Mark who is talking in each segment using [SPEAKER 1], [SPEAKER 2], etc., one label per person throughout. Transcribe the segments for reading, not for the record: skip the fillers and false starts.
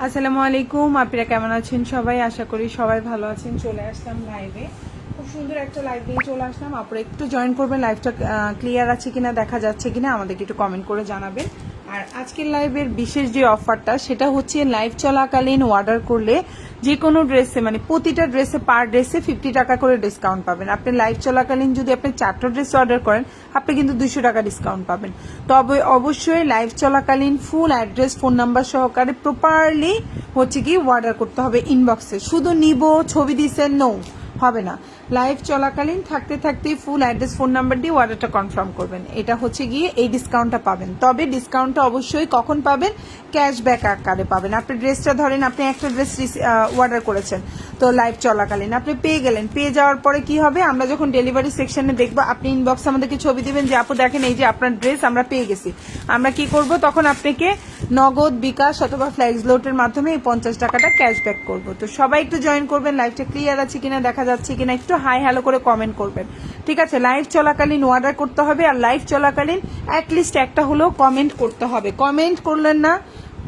[SPEAKER 1] আসসালামু আলাইকুম, আপনারা কেমন আছেন সবাই? আশা করি সবাই ভালো আছেন। চলে আসলাম লাইভে, খুব সুন্দর একটা লাইভ নিয়ে চলে আসলাম। আপনারা একটু জয়েন করবেন, লাইভটা ক্লিয়ার আছে কিনা, দেখা যাচ্ছে কিনা আমাদেরকে একটু কমেন্ট করে জানাবেন। আর আজকের লাইভের বিশেষ যে অফারটা সেটা হচ্ছে লাইভ চলাকালীন অর্ডার করলে যে কোনো ড্রেসে মানে প্রতিটা ড্রেসে পার ড্রেসে 50 টাকা করে ডিসকাউন্ট পাবেন। আপনি লাইভ চলাকালীন যদি আপনি 4টা ড্রেস অর্ডার করেন আপনি কিন্তু 200 টাকা ডিসকাউন্ট পাবেন। তবে অবশ্যই লাইভ চলাকালীন ফুল অ্যাড্রেস ফোন নাম্বার সহকারে প্রপারলি হচ্ছে কি অর্ডার করতে হবে ইনবক্সে। শুধু নিব ছবি দিচ্ছেন নো হবে না। লাইভ চলাকালীন থাকতে থাকতেই ফুল অ্যাড্রেস ফোন নাম্বার দিয়ে অর্ডারটা কনফার্ম করবেন। এটা হচ্ছে গিয়ে এই ডিসকাউন্টটা পাবেন। তবে ডিসকাউন্টটা অবশ্যই কখন পাবেন? ক্যাশব্যাক আকারে পাবেন। আপনি ড্রেসটা ধরেন আপনি একটা ড্রেস অর্ডার করেছেন, তো লাইভ চলাকালীন আপনি পেয়ে গেলেন। পেয়ে যাওয়ার পরে কি হবে, আমরা যখন ডেলিভারি সেকশনে দেখবো, আপনি ইনবক্সে আমাদেরকে ছবি দিবেন যে আপু দেখেন এই যে আপনার ড্রেস আমরা পেয়ে গেছি। আমরা কি করব, তখন আপনাকে নগদ, বিকাশ অথবা ফ্ল্যাক্স লোটের মাধ্যমে এই 50 টাকাটা ক্যাশব্যাক করব। তো সবাই একটু জয়েন করবেন, লাইভটা ক্লিয়ার আছে কিনা, দেখা যাচ্ছে কিনা একটু হাই হ্যালো করে কমেন্ট করবেন। ঠিক আছে, লাইভ চলাকালীন অর্ডার করতে হবে, আর লাইভ চলাকালীন অ্যাটলিস্ট একটা হলেও কমেন্ট করতে হবে। কমেন্ট করলেন না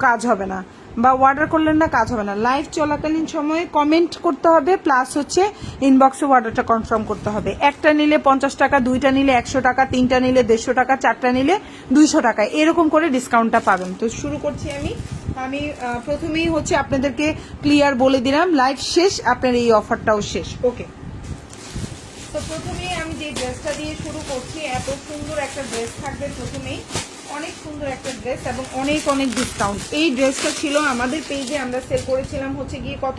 [SPEAKER 1] কাজ হবে না, বা অর্ডার করলেন না কাজ হবে না। লাইভ চলাকালীন সময়ে কমেন্ট করতে হবে, প্লাস হচ্ছে ইনবক্সে অর্ডারটা কনফার্ম করতে হবে। একটা নিলে 50 টাকা, দুইটা নিলে 100 টাকা, তিনটা নিলে 150 টাকা, চারটা নিলে 200 টাকা, এরকম করে ডিসকাউন্টটা পাবেন। তো শুরু করছি আমি প্রথমেই হচ্ছে আপনাদেরকে ক্লিয়ার বলে দিলাম লাইভ শেষ, আপনার এই অফারটাও শেষ। ওকে, তো প্রথমেই আমি যে ড্রেসটা দিয়ে শুরু করছি, এত সুন্দর একটা ড্রেস থাকবে। প্রথমেই অনেক সুন্দর একটা ড্রেস এবং অনেক অনেক ডিসকাউন্ট। এই ড্রেসটা ছিল আমাদের পেজে, আমরা সেল করেছিলাম হচ্ছে গিয়ে কত,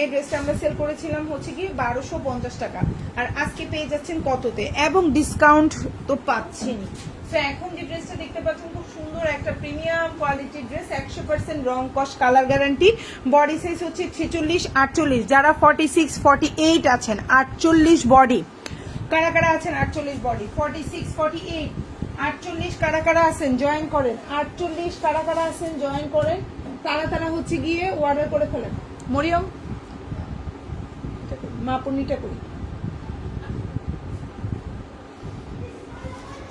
[SPEAKER 1] এই ড্রেসটা আমরা সেল করেছিলাম হচ্ছে গিয়ে 1250 টাকা, আর আজকে পেয়ে যাচ্ছেন কততে, এবং ডিসকাউন্ট তো পাচ্ছেনই। তো এখন যে ড্রেসটা দেখতে পাচ্ছেন খুব সুন্দর একটা প্রিমিয়াম কোয়ালিটির ড্রেস, 100% রং কস কালার গ্যারান্টি। বডি সাইজ হচ্ছে 46 48, যারা 46 48 আছেন 48 বডি, কারা কারা আছেন 48 বডি, 46 48 48 কারা কারা আছেন জয়েন করেন, 48 কারা কারা আছেন জয়েন করেন, তারা হচ্ছে গিয়ে অর্ডার করে ফেলেন। মরিয়ম মাপুনিটা করি।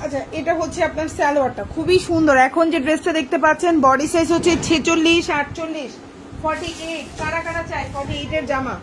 [SPEAKER 1] আচ্ছা, এটা হচ্ছে আপনার সালোয়ারটা খুবই সুন্দর। এখন যে ড্রেসটা দেখতে পাচ্ছেন বডি সাইজ হচ্ছে 46 48 48, কারা কারা চাই 48 এর জামা।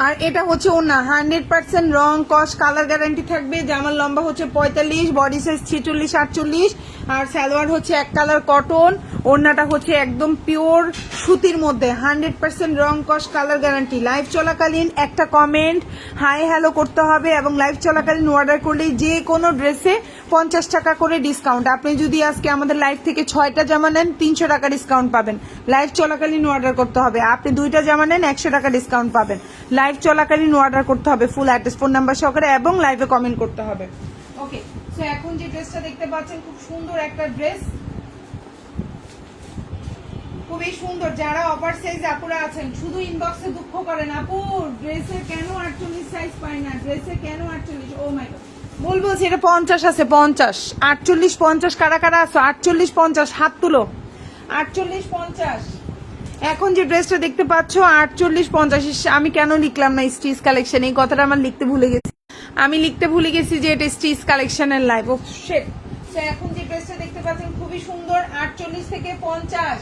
[SPEAKER 1] আর এটা হচ্ছে ওনা 100% রং কস কালার গ্যারান্টি থাকবে। জামার লম্বা হচ্ছে 45, বডি সাইজ 46 48, আর সালোয়ার হচ্ছে এক কালার কটন। ওড়নাটা হচ্ছে একদম পিওর সুতির মধ্যে, 100% রং কস কালার গ্যারান্টি। লাইভ চলাকালীন একটা কমেন্ট হাই হ্যালো করতে হবে, এবং লাইভ চলাকালীন অর্ডার করলে যে কোনো ড্রেসে 50 টাকা করে ডিসকাউন্ট। আপনি যদি আজকে আমাদের লাইভ থেকে 6টা জামা নেন 300 টাকা ডিসকাউন্ট পাবেন। লাইভ চলাকালীন অর্ডার করতে হবে। আপনি 2টা জামা নেন 100 টাকা ডিসকাউন্ট পাবেন। লাইভ চলাকালীন অর্ডার করতে হবে ফুল অ্যাড্রেস ফোন নাম্বার সহকারে, এবং লাইভে কমেন্ট করতে হবে। ওকে, সো এখন যে ড্রেসটা দেখতে পাচ্ছেন খুব সুন্দর একটা ড্রেস, খুবই সুন্দর। যারা ওভার সাইজ আপুরা আছেন শুধু ইনবক্সে দুঃখ করেন, আপু ড্রেসে কেন 48 সাইজ পাই না, ড্রেসে কেন 48। ও মাই গড, বলবো সেটা 50 আছে, 50 48 50, কারা কারা আছো 48 50 হাত তুলো। 48 50, এখন যে ড্রেসটা দেখতে পাচ্ছ 48 50। আমি কেন লিখলাম না স্টিচ কালেকশন, এই কথাটা আমার লিখতে ভুলে গেছি। আমি লিখতে ভুলে গেছি যে এটা স্টিচ কালেকশনের লাইভ। ও শিট। সো এখন যে ড্রেসটা দেখতে পাচ্ছেন খুবই সুন্দর, 48 থেকে 50,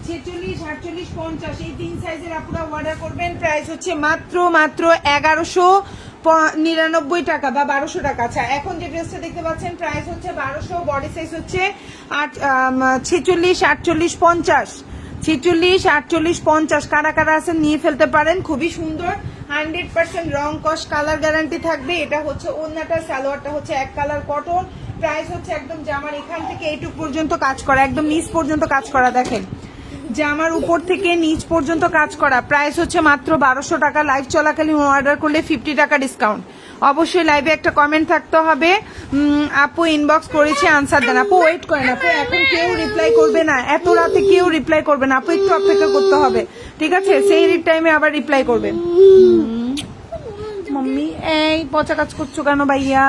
[SPEAKER 1] 46 48 50, এই 3 সাইজের আপুরা অর্ডার করবেন। প্রাইস হচ্ছে মাত্র 1199 টাকা বা 1200 টাকা। আচ্ছা, এখন যে ড্রেসটা দেখতে পাচ্ছেন প্রাইস হচ্ছে 1200, বডি সাইজ হচ্ছে 46 48 50, 46 48 50, কারা কারা আছেন নিয়ে ফেলতে পারেন। খুবই সুন্দর, 100% রং কস কালার গ্যারান্টি থাকবে। এটা হচ্ছে ওড়নাটা, সালোয়ারটা হচ্ছে এক কালার কটন। প্রাইস হচ্ছে একদম জামার এখান থেকে এইটুক পর্যন্ত কাজ করা, একদম নিচ পর্যন্ত কাজ করা। দেখেন জামার উপর থেকে নিচ পর্যন্ত কাজ করা। প্রাইস হচ্ছে মাত্র 1200 টাকা। লাইভ চলাকালীন অর্ডার করলে 50 টাকা ডিসকাউন্ট। অবশ্যই লাইভে একটা কমেন্ট থাকতে হবে, আপু ইনবক্স করেছে আনসার দেন। আপু ওয়েট করেন, আপু এখন কেউ রিপ্লাই করবে না, এত রাতে কেউ রিপ্লাই করবে না, আপু একটু অপেক্ষা করতে হবে, ঠিক আছে? সেই টাইমে আবার রিপ্লাই করবেন। মাম্মি এই পচা কাজ করছো কেন ভাইয়া?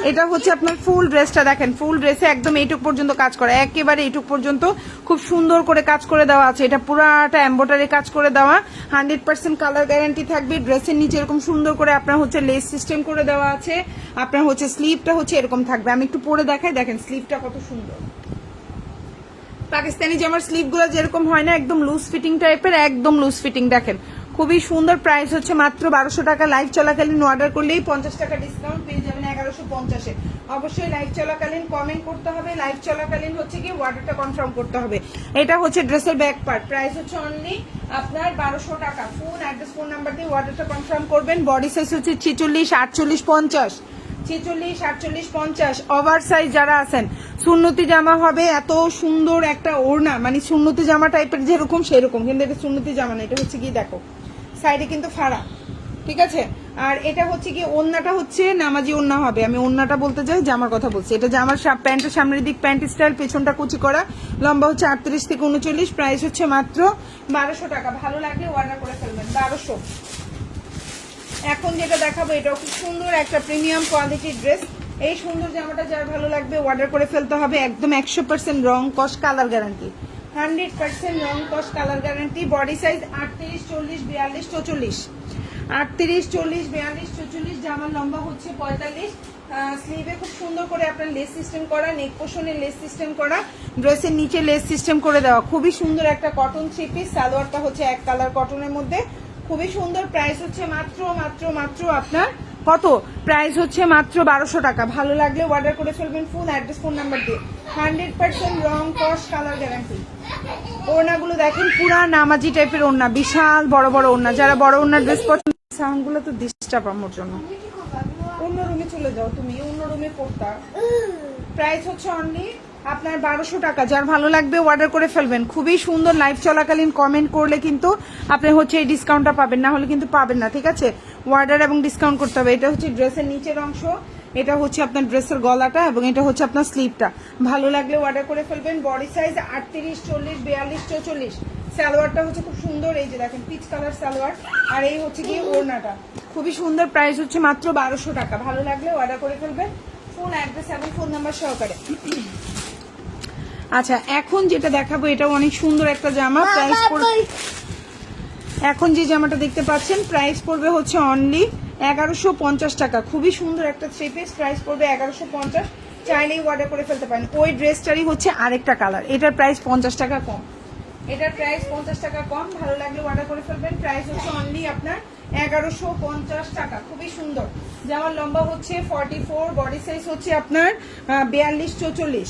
[SPEAKER 1] এটা হচ্ছে আপনার ফুল ড্রেসটা, দেখেন ফুল ড্রেসে একদম এইটুক পর্যন্ত কাজ করা, একেবারে এইটুক পর্যন্ত খুব সুন্দর করে কাজ করে দেওয়া আছে। এটা পুরাটা এমব্রয়ডারি কাজ করে দেওয়া, 100% কালার গ্যারান্টি থাকবে। ড্রেসের নিচে এরকম সুন্দর করে আপনার হচ্ছে লেস সিস্টেম করে দেওয়া আছে। আপনার হচ্ছে স্লিভটা হচ্ছে এরকম থাকবে, আমি একটু পরে দেখাই, দেখেন স্লিভটা কত সুন্দর। পাকিস্তানি জামার স্লিভগুলো যেরকম হয় না একদম লুজ ফিটিং টাইপের, একদম লুজ ফিটিং। দেখেন খুবই সুন্দর, প্রাইস হচ্ছে মাত্র 1200 টাকা। লাইভ চলাকালীন অর্ডার করলেই 50 টাকা ডিসকাউন্ট পেয়ে যাবেন 1150-এ। অবশ্যই লাইভ চলাকালীন কমেন্ট করতে হবে, লাইভ চলাকালীন হচ্ছে কি অর্ডারটা কনফার্ম করতে হবে। এটা হচ্ছে ড্রেসের ব্যাক পার্ট, প্রাইস হচ্ছে অনলি আপনার 1200 টাকা। ফোন অ্যাড্রেস ফোন নাম্বার দিয়ে অর্ডারটা কনফার্ম করবেন। বডি সাইজ হচ্ছে 46, 48, 50, 46, 48, 50। ওভার সাইজ যারা আছেন, সুন্নতি জামা হবে, এত সুন্দর একটা ওড়না, মানে সুন্নতি জামা টাইপের যেরকম সেরকম, কিন্তু এটা সুন্নতি জামা না, এটা হচ্ছে কি দেখো সাইডে কিন্তু ফাড়া, ঠিক আছে। আর এটা হচ্ছে কি ওড়নাটা হচ্ছে নামাজি ওড়না হবে, আমি ওড়নাটা বলতে চাই, জামার কথা বলছি। এটা জামার প্যান্টের সামনের দিক প্যান্ট স্টাইল, পেছনটা কুচি করা, লম্বা হচ্ছে 38 থেকে 39, প্রাইস হচ্ছে মাত্র 1200 টাকা। ভালো লাগলে অর্ডার করে ফেলবেন 1200। এখন যেটা দেখাবো এটাও খুব সুন্দর একটা প্রিমিয়াম কোয়ালিটির ড্রেস। এই সুন্দর জামাটা যার ভালো লাগবে অর্ডার করে ফেলতে হবে। একদম 100% রং কস কালার গ্যারান্টি, 100% রং কস কালার গ্যারান্টি। Body size 38, 40, 42, 44, 38, 40, 42, 44। জামার লম্বা হচ্ছে 45। স্লিভে খুব সুন্দর করে আপনার লেস সিস্টেম করা, নেক পোর্শনে লেস সিস্টেম করা, ড্রেসের নিচে লেস সিস্টেম করে দেওয়া। খুবই সুন্দর একটা কটন থ্রি পিস। সালোয়ারটা হচ্ছে এক কালার কটনের মধ্যে, খুবই সুন্দর। প্রাইস হচ্ছে মাত্র মাত্র মাত্র আপনার কত, প্রাইস হচ্ছে মাত্র 1200 টাকা। ভালো লাগলে অর্ডার করে ফেলবেন ফোন অ্যাড্রেস ফোন নাম্বার দিয়ে। 100% রং কস কালার গ্যারান্টি। ওড়নাগুলো দেখেন পুরা নামাজি টাইপের ওড়না, বিশাল বড় বড় ওড়না। যারা বড় ওড়নার ড্রেস পছন্দ, সাউন্ডগুলো তো ডিস্টার্ব আমার জন্য। অন্য রুমে চলে যাও তুমি, অন্য রুমে পড়তা। প্রাইস হচ্ছে অনলি আপনার 1200 টাকা। যার ভালো লাগবে অর্ডার করে ফেলবেন। খুবই সুন্দর। লাইভ চলাকালীন কমেন্ট করলে কিন্তু আপনি হচ্ছে এই ডিসকাউন্টটা পাবেন, না হলে কিন্তু পাবেন না, ঠিক আছে। অর্ডার এবং ডিসকাউন্ট করতে হবে। এটা হচ্ছে ড্রেসের নিচের অংশ, এটা হচ্ছে আপনার ড্রেসের গলাটা, এবং এটা হচ্ছে আপনার স্লিভটা। ভালো লাগলে অর্ডার করে ফেলবেন। Body size 38, 40, 42, 44। সালোয়ারটা হচ্ছে খুব সুন্দর, এই যে দেখেন পিচ কালার সালোয়ার। আর এই হচ্ছে কি ওড়নাটা, খুবই সুন্দর। প্রাইস হচ্ছে মাত্র 1200 টাকা। ভালো লাগলে অর্ডার করে ফেলবেন ফোন অ্যাড্রেস এবং ফোন নাম্বার সহকারে। আচ্ছা, এখন যেটা দেখাবো এটাও অনেক সুন্দর একটা জামা। প্রাইস পড়বে, এখন যে জামাটা দেখতে পাচ্ছেন প্রাইস পড়বে হচ্ছে অনলি 1150 টাকা। খুবই সুন্দর একটা থ্রি পিস, প্রাইস পড়বে 1150। চাইলেই অর্ডার করে ফেলতে পারেন। ওই ড্রেসটারই হচ্ছে আরেকটা কালার, এটার প্রাইস 50 টাকা কম, এটার প্রাইস 50 টাকা কম। ভালো লাগলে অর্ডার করে ফেলবেন। প্রাইস হচ্ছে অনলি আপনার 1150 টাকা। খুবই সুন্দর। জামার লম্বা হচ্ছে 44, বডি সাইজ হচ্ছে আপনার 42, 44,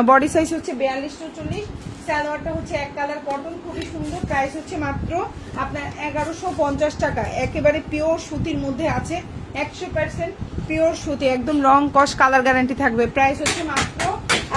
[SPEAKER 1] বডি সাইজ হচ্ছে 42, 44। সালোয়ারটা হচ্ছে এক কালার কটন, খুবই সুন্দর। প্রাইস হচ্ছে মাত্র আপনার 1150 টাকা। একেবারে পিওর সুতির মধ্যে আছে, 100% পিওর সুতি, একদম রং কস কালার গ্যারান্টি থাকবে। প্রাইস হচ্ছে মাত্র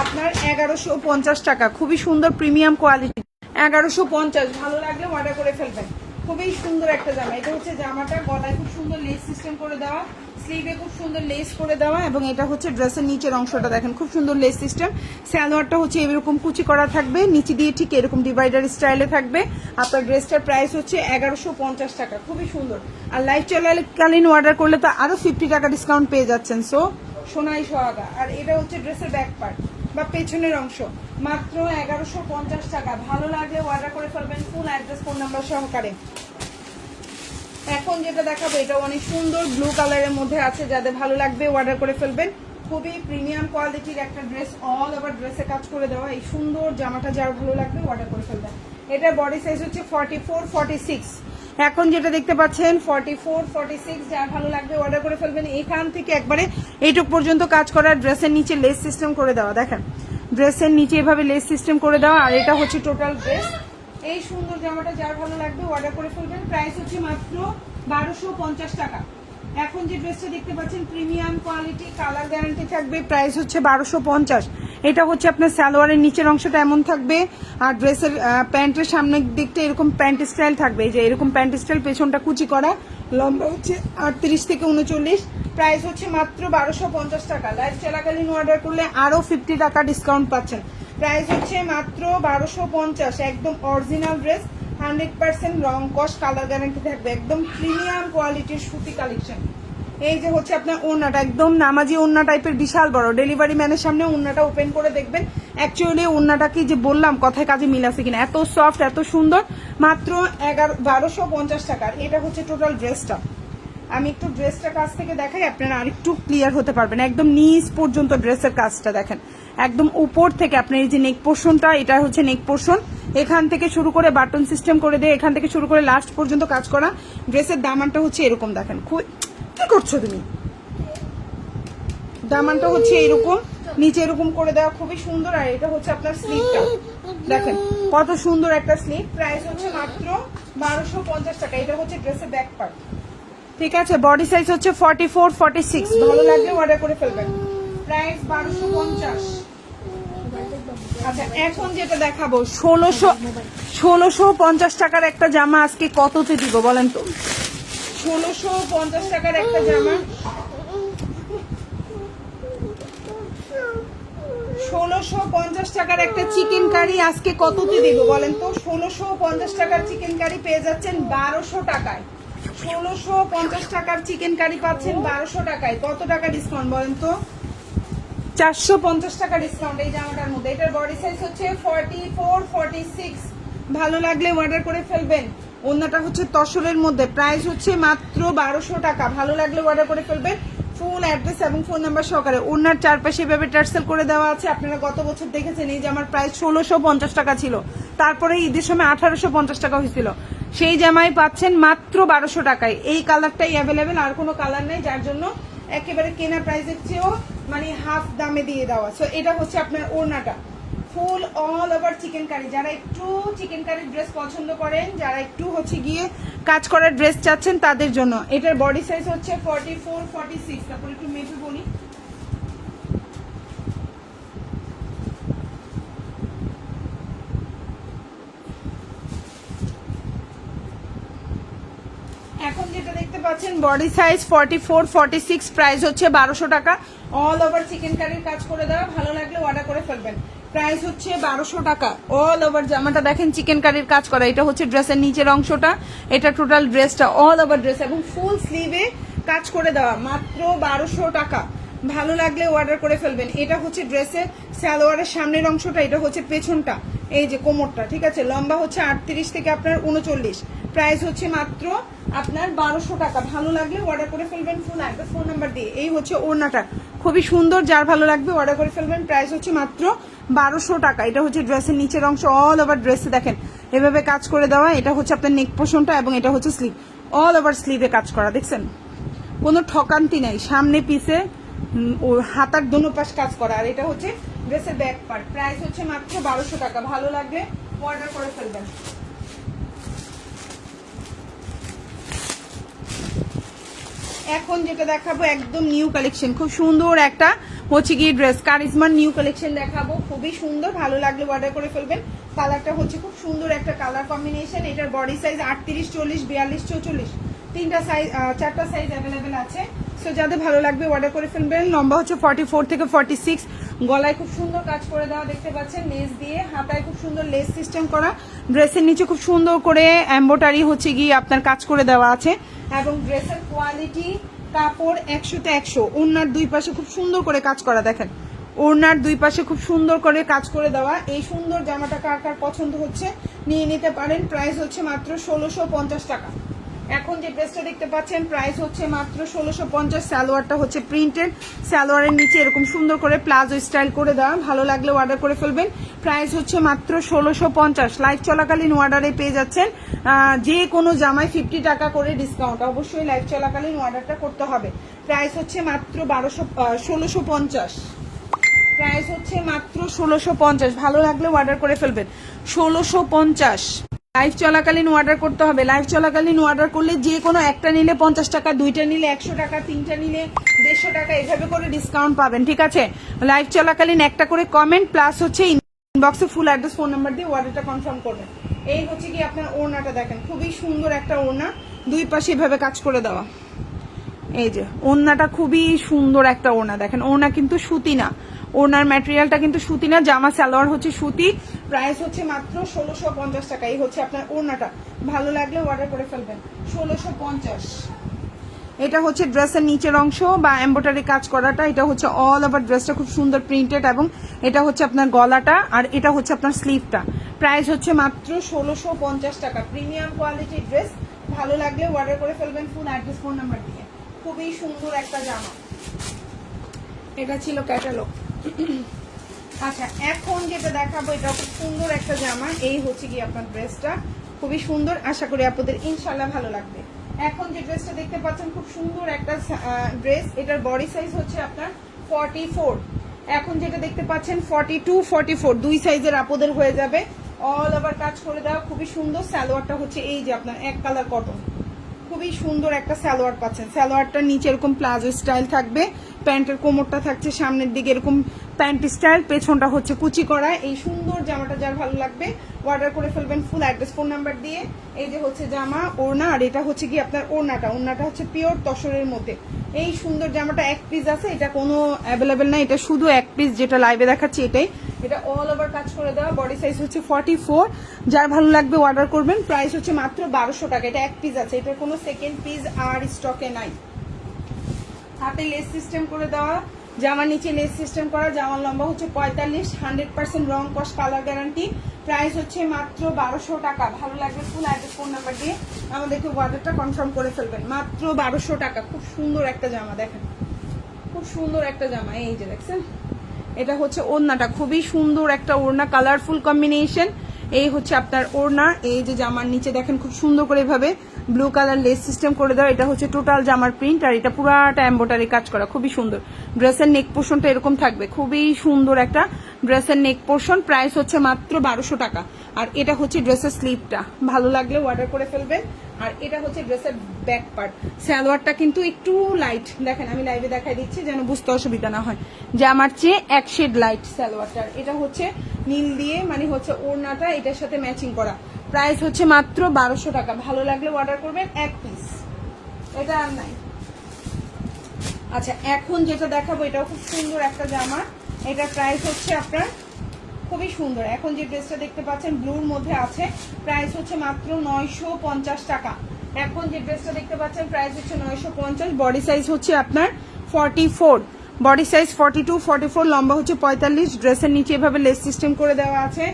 [SPEAKER 1] আপনার 1150 টাকা। খুবই সুন্দর প্রিমিয়াম কোয়ালিটি, 1150। ভালো লাগলে অর্ডার করে ফেলবেন। খুবই সুন্দর একটা জামা। এটা হচ্ছে জামাটা, গলায় খুব সুন্দর লেস সিস্টেম করে দেওয়া, স্লিভে খুব সুন্দর লেস করে দেওয়া, এবং এটা হচ্ছে ড্রেসের নিচের অংশটা দেখেন খুব সুন্দর লেস সিস্টেম। সালোয়ারটা হচ্ছে এরকম কুচি করা থাকবে, নিচে দিয়ে ঠিক এরকম ডিভাইডার স্টাইলে থাকবে। আপনার ড্রেসটার প্রাইস হচ্ছে 1150 টাকা। খুবই সুন্দর। আর লাইভ চলাকালীন অর্ডার করলে তো আরো 50 টাকা ডিসকাউন্ট পেয়ে যাচ্ছেন। সো সোনাই সোহাগা। আর এটা হচ্ছে ড্রেসের ব্যাক পার্ট বা পেছনের অংশ, মাত্র 1150 টাকা। ভালো লাগলে অর্ডার করে ফেলবেন ফুল অ্যাড্রেস ফোন নাম্বার সহকারে। এখন যেটা দেখাবো এটা অনেক সুন্দর ব্লু কালারের মধ্যে আছে, যাদের ভালো লাগবে অর্ডার করে ফেলবেন। খুবই প্রিমিয়াম কোয়ালিটির একটা ড্রেস, অল ওভার ড্রেসে কাজ করে দেওয়া। এই সুন্দর জামাটা যার ভালো লাগবে অর্ডার করে ফেলবেন। এটা বডি সাইজ হচ্ছে 44, 46। এখন যেটা দেখতে পাচ্ছেন 44, 46, যার ভালো লাগবে অর্ডার করে ফেলবেন। এখান থেকে একবারে এইটুক পর্যন্ত কাজ করা, ড্রেসের নিচে লেস সিস্টেম করে দেওয়া, দেখেন ড্রেসের নিচে এভাবে লেস সিস্টেম করে দেওয়া। আর এটা হচ্ছে টোটাল ড্রেস। এই সুন্দর জামাটা যার ভালো লাগবে অর্ডার করে ফেলবেন। প্রাইস হচ্ছে মাত্র 1250 টাকা। এখন যে ড্রেসটা দেখতে পাচ্ছেন প্রিমিয়াম কোয়ালিটি, কালার গ্যারান্টি থাকবে, প্রাইস হচ্ছে 1250। এটা হচ্ছে আপনার সালোয়ারের নিচের অংশটা এমন থাকবে, আর ড্রেসের প্যান্টের সামনের দিকটা এরকম প্যান্ট স্টাইল থাকবে, এই যে এরকম প্যান্ট স্টাইল, পেছনটা কুচি করা, লম্বা হচ্ছে 38 থেকে 39। প্রাইস হচ্ছে মাত্র 1250 টাকা। লাইভ চলাকালীন অর্ডার করলে আরো 50 টাকা ডিসকাউন্ট পাচ্ছেন। প্রাইস হচ্ছে মাত্র 1250। একদম অরিজিনাল ড্রেস, 100% রং কস কালার গ্যারান্টি থাকবে, একদম প্রিমিয়াম কোয়ালিটির সুতি কালেকশন। এই যে হচ্ছে আপনার ওড়নাটা, একদম নামাজি ওড়না টাইপের, বিশাল বড়। ডেলিভারি ম্যানের সামনে ওড়নাটা ওপেন করে দেখবেন অ্যাকচুয়ালি ওড়নাটা কি যে বললাম কথায় কাজে মিল আছে কিনা, এত সফট এত সুন্দর। মাত্র 1250 টাকার। এটা হচ্ছে টোটাল ড্রেসটা, আমি একটু ড্রেসটা কাছ থেকে দেখাই, আপনারা আরেকটু ক্লিয়ার হতে পারবেন। একদম নিচ পর্যন্ত ড্রেসের কাজটা দেখেন, একদম উপর থেকে আপনার এই যে নেক পোর্শনটা, এটা হচ্ছে নেক পোর্শন, এখান থেকে শুরু করে বাটন সিস্টেম করে দিয়ে এখান থেকে শুরু করে লাস্ট পর্যন্ত কাজ করা। ড্রেসের দামানটা হচ্ছে এরকম দেখেন, কি করছো তুমি, দামানটা হচ্ছে এরকম, নিচে এরকম করে দেওয়া, খুবই সুন্দর। আর এটা হচ্ছে আপনার স্লিভটা দেখেন কত সুন্দর একটা স্লিভ। প্রাইস হচ্ছে মাত্র 1250 টাকা। এটা হচ্ছে ড্রেসের ব্যাক পার্ট, ঠিক আছে। বডি সাইজ হচ্ছে 44 46, ভালো লাগলে অর্ডার করে ফেলবেন। প্রাইস 1250। আচ্ছা এখন যেটা দেখাবো 1650 টাকার একটা জামা আজকে কততে দিব বলেন তো? 1650 টাকার একটা জামা, 1650 টাকার একটা চিকেন কারি আজকে কততে দিব বলেন তো? 1650 টাকার চিকেন কারি পেয়ে যাচ্ছেন 1200 টাকায়। 1650 টাকার চিকেন কারি পাচ্ছেন 1200 টাকায়। কত টাকা ডিসকাউন্ট বলেন তো? 450 টাকা ডিসকাউন্ট এই জামাটার মধ্যে। এটার বডি সাইজ হচ্ছে 44 46, ভালো লাগলে অর্ডার করে ফেলবেন। ওন্নাটা হচ্ছে তসরের মধ্যে, প্রাইস হচ্ছে মাত্র 1200 টাকা, ভালো লাগলে অর্ডার করে ফেলবেন। ফুল অ্যাড্রেস এবং ফোন নাম্বার সহকারে। ওনার চারপাশে এভাবে টার্সেল করে দেওয়া আছে। আপনারা গত বছর দেখেছেন এই জামার প্রাইস 1650 টাকা ছিল, তারপরে ঈদের সময় 1850 টাকা হয়েছিল। সেই জামাই পাচ্ছেন মাত্র 1200 টাকায়। এই কালারটাই অ্যাভেলেবেল, আর কোনো কালার নেই, যার জন্য একেবারে কেনা প্রাইসের চেয়েও মানে হাফ দামে দিয়ে দেওয়া। সো এটা হচ্ছে আপনার ওড়নাটা, full all over chikankari. যারা একটু চিকেন কারির ড্রেস পছন্দ করেন, যারা একটু হচ্ছে গিয়ে কাজ করার ড্রেস চাচ্ছেন তাদের জন্য। এটার বডি সাইজ হচ্ছে 44 46। তারপর একটু মেপে বলি, এখন যেটা দেখতে পাচ্ছেন বডি সাইজ 44 46, প্রাইস হচ্ছে 1200 টাকা। অল ওভার চিকেন কারির কাজ করে দেওয়া, ভালো লাগলে অর্ডার করে ফেলবেন। প্রাইস হচ্ছে 1200 টাকা। অল ওভার জামাটা দেখেন চিকেন কারির কাজ করা। এটা হচ্ছে ড্রেসের নিচের অংশটা, এটা টোটাল ড্রেসটা অল ওভার ড্রেস এবং ফুল স্লিভে কাজ করে দেওয়া, মাত্র 1200 টাকা। ভালো লাগলে অর্ডার করে ফেলবেন। এটা হচ্ছে ড্রেসের সালোয়ারের সামনের অংশটা, এটা হচ্ছে পেছনটা, এই যে কোমরটা, ঠিক আছে। লম্বা হচ্ছে 38 থেকে আপনার 39, প্রাইস হচ্ছে মাত্র আপনার 1200 টাকা। ভালো লাগলে অর্ডার করে ফেলবেন ফুল অ্যাড্রেস ফোন নাম্বার দিয়ে। এই হচ্ছে ওড়নাটা, খুবই সুন্দর, যার ভালো লাগবে অর্ডার করে ফেলবেন। প্রাইস হচ্ছে মাত্র 1200 টাকা। এটা হচ্ছে ড্রেসের নিচের অংশ, অল ওভার ড্রেসে দেখেন এভাবে কাজ করে দেওয়া। এটা হচ্ছে আপনার নেক পোর্শনটা এবং এটা হচ্ছে স্লিভ, অল ওভার স্লিভে কাজ করা, দেখছেন কোনো ঠকান্তি নাই, সামনে পিছে ও হাতার দোনো পাশ কাজ করা। আর এটা হচ্ছে ড্রেসের ব্যাক পার্ট। প্রাইস হচ্ছে মাত্র 1200 টাকা। ভালো লাগবে অর্ডার করে ফেলবেন। এখন যেটা দেখাবো একদম নিউ কালেকশন, খুব সুন্দর একটা হচ্ছে গিয়ে ড্রেস, কারিজমার নিউ কালেকশন দেখাবো, খুবই সুন্দর, ভালো লাগলে অর্ডার করে ফেলবেন। কালারটা হচ্ছে খুব সুন্দর একটা কালার কম্বিনেশন। এটার বডি সাইজ 38 40 42 44, তিনটা সাইজ, চারটা সাইজ অ্যাভেলেবেল আছে। সো যাদের ভালো লাগবে অর্ডার করে ফেলবেন। লম্বা হচ্ছে 44 থেকে 46, গলায় খুব সুন্দর কাজ করে দেওয়া দেখতে পাচ্ছেন লেস দিয়ে, হাতায় খুব সুন্দর লেস সিস্টেম করা, ড্রেসের নিচে খুব সুন্দর করে এমব্রয়ডারি হচ্ছে গিয়ে আপনার কাজ করে দেওয়া আছে এবং ড্রেসের কোয়ালিটি কাপড় 100তে 100। ওড়নার দুই পাশে খুব সুন্দর করে কাজ করা, দেখেন ওড়নার দুই পাশে খুব সুন্দর করে কাজ করে দেওয়া। এই সুন্দর জামাটা কার কার পছন্দ হচ্ছে নিয়ে নিতে পারেন। প্রাইস হচ্ছে মাত্র 1650 টাকা। এখন যে ড্রেসটা দেখতে পাচ্ছেন প্রাইস হচ্ছে মাত্র 1650। সালোয়ারটা হচ্ছে প্রিন্টেড, সালোয়ারের নিচে এরকম সুন্দর করে প্লাজো স্টাইল করে দেওয়া, ভালো লাগলে অর্ডার করে ফেলবেন। প্রাইস হচ্ছে মাত্র 1650। লাইভ চলাকালীন অর্ডারে পেয়ে যাচ্ছেন যে কোনো জামায় 50 টাকা করে ডিসকাউন্ট, অবশ্যই লাইভ চলাকালীন অর্ডারটা করতে হবে। প্রাইস হচ্ছে মাত্র 1650। প্রাইস হচ্ছে মাত্র 1650, ভালো লাগলে অর্ডার করে ফেলবেন। 1650 লাইভ চলাকালীন অর্ডার করতে হবে। লাইভ চলাকালীন অর্ডার করলে যে কোনো একটা নিলে 50 টাকা, দুইটা নিলে 100 টাকা, তিনটা নিলে 150 টাকা, এভাবে করে ডিসকাউন্ট পাবেন, ঠিক আছে। লাইভ চলাকালীন একটা করে কমেন্ট প্লাস হচ্ছে ইনবক্সে ফুল অ্যাড্রেস ফোন নাম্বার দিয়ে অর্ডারটা কনফার্ম করবেন। এই হচ্ছে কি আপনার ওড়নাটা দেখেন, খুবই সুন্দর একটা ওড়না, দুই পাশে এভাবে কাজ করে দেওয়া। এই যে ওড়নাটা খুবই সুন্দর একটা ওড়না, দেখেন ওড়না কিন্তু সুতি না, ওড়নার ম্যাটেরিয়ালটা কিন্তু সুতি না, জামা সালোয়ার হচ্ছে সুতি। প্রাইস হচ্ছে মাত্র 1650 টাকা। এই হচ্ছে আপনার ওড়নাটা, ভালো লাগলে অর্ডার করে ফেলবেন। 1650। এটা হচ্ছে ড্রেসের নিচের অংশ বা এমব্রয়ডারি কাজ করাটা, এটা হচ্ছে অল ওভার ড্রেসটা খুব সুন্দর প্রিন্টেড এবং এটা হচ্ছে আপনার গলাটা আর এটা হচ্ছে আপনার স্লিভটা। প্রাইস হচ্ছে মাত্র 1650 টাকা। প্রিমিয়াম কোয়ালিটির ড্রেস, ভালো লাগলে অর্ডার করে ফেলবেন ফুল অ্যাড্রেস ফোন নাম্বার দিয়ে। খুবই সুন্দর একটা জামা, এটা ছিল ক্যাটালগ। আচ্ছা এখন যেটা দেখাবো এটা খুব সুন্দর একটা জামা, এই হচ্ছে কি আপনার ড্রেসটা খুবই সুন্দর, আশা করি আপনাদের ইনশাল্লাহ ভালো লাগবে। এখন যে ড্রেসটা দেখতে পাচ্ছেন খুব সুন্দর একটা ড্রেস, এটার বডি সাইজ হচ্ছে আপনার 44। এখন যেটা দেখতে পাচ্ছেন 42 44 দুই সাইজের আপদের হয়ে যাবে, অল ওভার কাজ করে দেওয়া, খুবই সুন্দর। সালোয়ারটা হচ্ছে এই যে আপনার এক কালার কটন, খুবই সুন্দর একটা সালোয়ার পাচ্ছেন। সালোয়ারটার নিচে এরকম প্লাজো স্টাইল থাকবে, প্যান্টের কোমরটা থাকছে সামনের দিকে এরকম প্যান্ট স্টাইল, পেছনটা হচ্ছে কুচি করা। এই সুন্দর জামাটা যার ভালো লাগবে অর্ডার করে ফেলবেন ফুল অ্যাড্রেস ফোন নাম্বার দিয়ে। এই যে হচ্ছে জামা, ওড়না, আর এটা হচ্ছে কি আপনার ওড়নাটা হচ্ছে পিওর তসরের মধ্যে। এই সুন্দর জামাটা এক পিস আছে, এটা কোনো অ্যাভেলেবেল না, এটা শুধু এক পিস, যেটা লাইভে দেখাচ্ছি এটাই। এটা অল ওভার কাজ করে দেওয়া, বডি সাইজ হচ্ছে 44। যার ভালো লাগবে অর্ডার করবেন, প্রাইস হচ্ছে মাত্র 1200 টাকা। এটা এক পিস আছে, এটার কোনো সেকেন্ড পিস আর স্টকে নাই। হাতে লেস সিস্টেম করে দেওয়া, জামার নিচে লেস সিস্টেম করা, জামার লম্বা হচ্ছে 45, 100% রং কস কালার গ্যারান্টি। প্রাইস হচ্ছে মাত্র 1200 টাকা। ভালো লাগবে ফুল অ্যাড্রেস ফোন নাম্বার দিয়ে আমাদেরকে অর্ডারটা কনফার্ম করে ফেলবেন, মাত্র 1200 টাকা। খুব সুন্দর একটা জামা, দেখেন খুব সুন্দর একটা জামা, এই যে দেখছেন এটা হচ্ছে ওড়নাটা, খুবই সুন্দর একটা ওড়না, কালারফুল কম্বিনেশন। এই হচ্ছে আপনার ওড়না, এই যে জামার নিচে দেখেন খুব সুন্দর করে এভাবে ব্লু কালার লেস সিস্টেম করে দেওয়া, এটা হচ্ছে টোটাল জামার প্রিন্ট, আর এটা পুরাটা এমব্রয়ডারি কাজ করা, খুবই সুন্দর। ড্রেসের নেক পোর্শনটা এরকম থাকবে, খুবই সুন্দর একটা ড্রেসের নেক পোর্শন। প্রাইস হচ্ছে মাত্র 1200 টাকা। আর এটা হচ্ছে ড্রেসের স্লিপটা, ভালো লাগলে অর্ডার করে ফেলবেন। আর এটা হচ্ছে ড্রেসের ব্যাক পার্ট। সালোয়ারটা কিন্তু একটু লাইট, দেখেন আমি লাইভে দেখাই দিচ্ছি যেন বুঝতে অসুবিধা না হয়, যে আমার চেয়ে এক শেড লাইট সালোয়ারটা। এটা হচ্ছে নীল দিয়ে, মানে হচ্ছে ওড়নাটা এটার সাথে ম্যাচিং করা। প্রাইস হচ্ছে মাত্র 1200 টাকা। ভালো লাগলে অর্ডার করবেন এক পিস, এটা আর নাই। আচ্ছা এখন যেটা দেখাবো এটাও খুব সুন্দর একটা জামা, এটার প্রাইস হচ্ছে আপনার খুবই সুন্দর। এখন যে ড্রেসটা দেখতে পাচ্ছেন ব্লুর মধ্যে আছে, প্রাইস হচ্ছে মাত্র 950 টাকা। এখন যে ড্রেসটা দেখতে পাচ্ছেন প্রাইস হচ্ছে 950, বডি সাইজ হচ্ছে আপনার 44, বডি সাইজ 42 44, লম্বা হচ্ছে 45। ড্রেসের নিচে এভাবে লেস সিস্টেম করে দেওয়া আছে,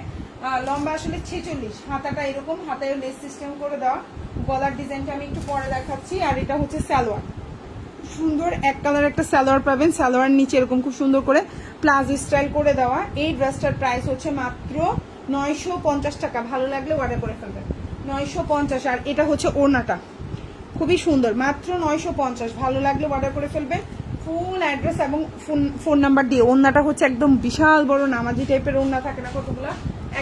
[SPEAKER 1] লম্বা আসলে 46, হাতাটা এরকম, হাতায় লেস সিস্টেম করে দেওয়া। গলার ডিজাইনটা আমি একটু পরে দেখাচ্ছি। আর এটা হচ্ছে সালোয়ার, সুন্দর এক কালার একটা সালোয়ার পাবেন, সালোয়ার নিচে এরকম খুব সুন্দর করে প্লাজো স্টাইল করে দেওয়া। এই ড্রেসটার প্রাইস হচ্ছে মাত্র 950 টাকা। ভালো লাগলে অর্ডার করে ফেলবেন, 950। আর এটা হচ্ছে ওড়নাটা, খুবই সুন্দর, মাত্র 950। ভালো লাগলে অর্ডার করে ফেলবেন ফুল অ্যাড্রেস এবং ফোন নাম্বার দিয়ে। ওড়নাটা হচ্ছে একদম বিশাল বড় নামাজি টাইপের ওড়না থাকে না কতগুলো,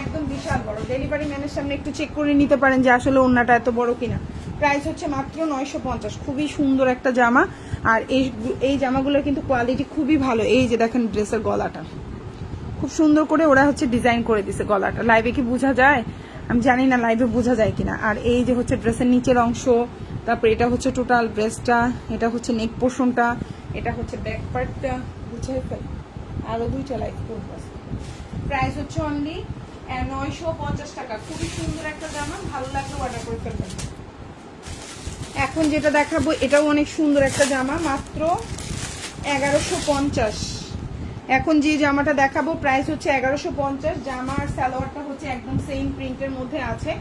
[SPEAKER 1] একদম বিশাল বড়। ডেলিভারি ম্যানের সামনে একটু চেক করে নিতে পারেন যে আসলে ওড়নাটা এত বড় কিনা। প্রাইস হচ্ছে মাত্র 950, খুবই সুন্দর একটা জামা। আর এই জামাগুলোর কিন্তু কোয়ালিটি খুবই ভালো। এই যে দেখেন ড্রেসের গলাটা খুব সুন্দর করে ওরা হচ্ছে ডিজাইন করে দিছে গলাটা, লাইভে কি বোঝা যায় আমি জানি না, লাইভে বোঝা যায় কিনা। আর এই যে হচ্ছে ড্রেসের নিচের অংশ, তারপর এটা হচ্ছে টোটাল ড্রেসটা, এটা হচ্ছে নেক পোর্শনটা, এটা হচ্ছে ব্যাক পার্টটা, বুঝে ফেল আরো দুইটা লাইভ করবো। প্রাইস হচ্ছে অনলি 950 টাকা। খুবই সুন্দর একটা জামা, ভালো লাগলে অর্ডার করে ফেলবেন। এখন যেটা দেখাবো এটাও অনেক সুন্দর একটা জামা, মাত্র 1150। এখন যে জামাটা দেখাবো প্রাইস হচ্ছে 1150। জামার সালোয়ারটা হচ্ছে একদম সেম প্রিন্টের মধ্যে আছে,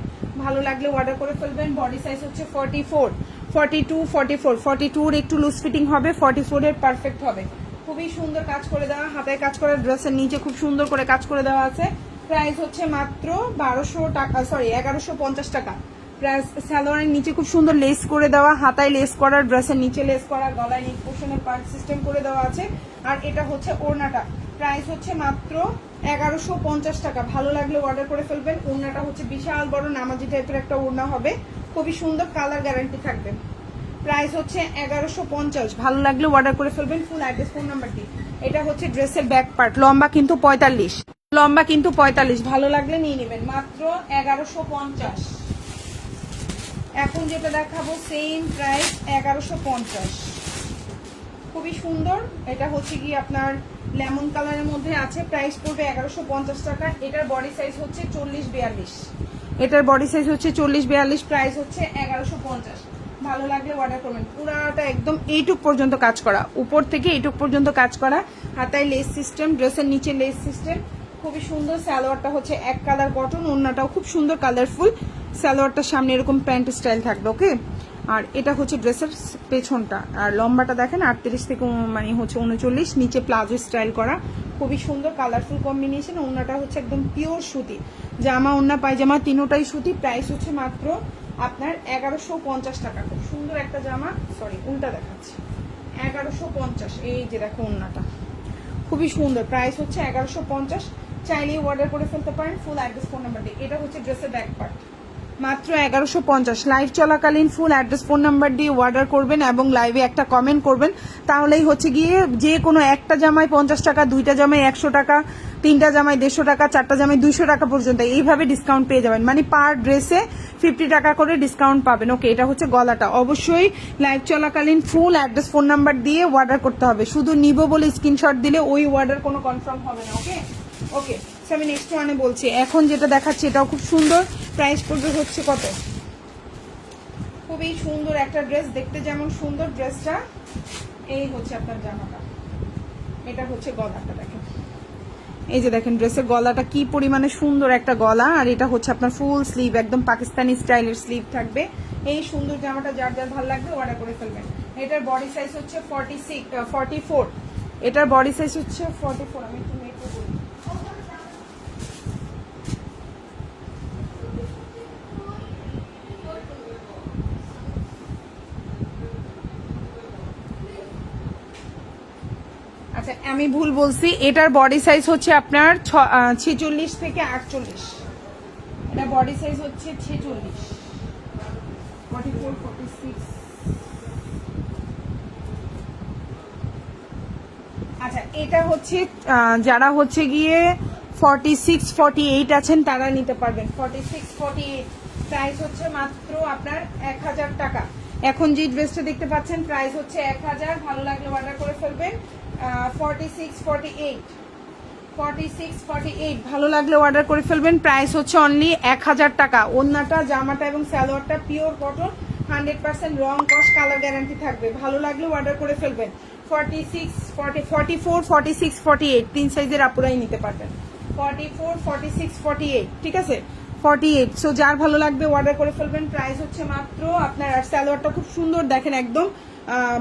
[SPEAKER 1] ভালো লাগলে অর্ডার করে ফেলবেন। বডি সাইজ হচ্ছে 44 42 44, 42 একটু লুজ ফিটিং হবে, 44 এর পারফেক্ট হবে। খুবই সুন্দর কাজ করে দেওয়া, হাতায় কাজ করা, ড্রেসের নিচে খুব সুন্দর করে কাজ করে দেওয়া আছে। প্রাইস হচ্ছে মাত্র 1200 টাকা, সরি 1150 টাকা। প্লাস সালোয়ারের নিচে খুব সুন্দর লেস করে দেওয়া, হাতায় লেস করা, ড্রেসের নিচে লেস করা, গলায় নেক পোর্শনের পার্ট সিস্টেম করে দেওয়া আছে। আর এটা হচ্ছে ওড়নাটা, প্রাইস হচ্ছে মাত্র 1150 টাকা। ভালো লাগলে অর্ডার করে ফেলবেন। ওড়নাটা হচ্ছে বিশাল বড় নামাজি টাইপের একটা ওড়না হবে, খুবই সুন্দর, কালার গ্যারান্টি থাকবে। প্রাইস হচ্ছে 1150। ভালো লাগলে অর্ডার করে ফেলবেন ফুল অ্যাড্রেস ফোন নাম্বারটি। এটা হচ্ছে ড্রেসের ব্যাক পার্ট, লম্বা কিন্তু 45, লম্বা কিন্তু 45। ভালো লাগলে নিয়ে নেবেন, মাত্র 1150। এখন যেটা দেখাবো সেম প্রাইস 1150, খুবই সুন্দর। এটা হচ্ছে কি আপনার লেমন কালারের মধ্যে আছে, প্রাইস পড়বে 1150 টাকা। এটার বডি সাইজ হচ্ছে 40-42, এটার বডি সাইজ হচ্ছে 40-42, প্রাইস হচ্ছে 1150। ভালো লাগলে অর্ডার করবেন। পুরাটা একদম এইটুক পর্যন্ত কাজ করা, উপর থেকে এইটুক পর্যন্ত কাজ করা, হাতায় লেস সিস্টেম, ড্রেসের নিচে লেস সিস্টেম, খুবই সুন্দর। সালোয়ারটা হচ্ছে এক কালার কটন, ওড়নাটাও খুব সুন্দর কালারফুল। সালোয়ারটার সামনে এরকম প্যান্ট স্টাইল থাকবে, ওকে। আর এটা হচ্ছে ড্রেসের পেছনটা, আর লম্বাটা দেখেন 38 থেকে মানে হচ্ছে 39, নিচে প্লাজো স্টাইল করা, খুবই সুন্দর কালারফুল কম্বিনেশন। ওড়নাটা হচ্ছে একদম পিওর সুতি, জামা ওড়না পায়জামা তিনোটাই সুতি। প্রাইস হচ্ছে মাত্র আপনার 1150 টাকা। খুব সুন্দর একটা জামা, সরি উল্টা দেখাচ্ছি, 1150। এই যে দেখো ওড়নাটা খুবই সুন্দর, প্রাইস হচ্ছে 1150। চাইলেই অর্ডার করে ফেলতে পারেন ফুল অ্যাড্রেস ফোন নাম্বার দিয়ে। এটা হচ্ছে ড্রেসের ব্যাক পার্ট, মাত্র 1150। লাইভ চলাকালীন ফুল অ্যাড্রেস ফোন নাম্বার দিয়ে অর্ডার করবেন এবং লাইভে একটা কমেন্ট করবেন, তাহলেই হচ্ছে গিয়ে যে কোনো একটা জামায় 50 টাকা, দুইটা জামায় 100 টাকা, তিনটা জামায় 150 টাকা, চারটা জামায় 200 টাকা পর্যন্ত এইভাবে ডিসকাউন্ট পেয়ে যাবেন, মানে পার ড্রেসে 50 টাকা করে ডিসকাউন্ট পাবেন, ওকে। এটা হচ্ছে গলাটা। অবশ্যই লাইভ চলাকালীন ফুল অ্যাড্রেস ফোন নাম্বার দিয়ে অর্ডার করতে হবে, শুধু নিব বলে স্ক্রিনশট দিলে ওই অর্ডার কোনো কনফার্ম হবে না, ওকে ওকে। আমি নেক্সট ওয়ানে বলছি, এখন যেটা দেখাচ্ছি এটাও খুব সুন্দর, প্রাইস পড়বে হচ্ছে কত, খুবই সুন্দর একটা ড্রেস, দেখতে যেমন সুন্দর ড্রেসটা, এই হচ্ছে আপনার জামাটা, এটা হচ্ছে গলাটা দেখেন, এই যে দেখেন ড্রেসের গলাটা কি পরিমাণে সুন্দর একটা গলা, আর এটা হচ্ছে আপনার ফুল স্লিভ, একদম পাকিস্তানি স্টাইলের স্লিভ থাকবে। এই সুন্দর জামাটা যার যার ভালো লাগবে অর্ডার করে ফেলবেন। এটার বডি সাইজ হচ্ছে 44, এটার বডি সাইজ হচ্ছে 44। আমি একটু মেপে বলি, আচ্ছা আমি ভুল বলছি, এটার বডি সাইজ হচ্ছে আপনার 46 থেকে 48, এটা বডি সাইজ হচ্ছে 46, 44, 46। আচ্ছা এটা হচ্ছে যারা হচ্ছে গিয়ে 46, 48 আছেন তারা নিতে পারবেন। 46, 48 প্রাইস হচ্ছে মাত্র আপনার 1000 টাকা। এখন যে ড্রেসটা দেখতে পাচ্ছেন প্রাইস হচ্ছে 1000, ভালো লাগলে অর্ডার করে ফেলবেন। 46, 48 ভালো লাগলে অর্ডার করে ফেলবেন, প্রাইস হচ্ছে অনলি 1000 টাকা। ওড়নাটা, জামাটা এবং সালোয়ারটা পিওর কটন, 100% রং কস কালার গ্যারান্টি থাকবে, ভালো লাগলে অর্ডার করে ফেলবেন। 46, 44, 46, 48 তিন সাইজের আপুরাই নিতে পারবেন। 44, 46, 48, ঠিক আছে 48। সো যার ভালো লাগবে অর্ডার করে ফেলবেন, প্রাইস হচ্ছে মাত্র আপনার। আর সালোয়ারটা খুব সুন্দর দেখেন, একদম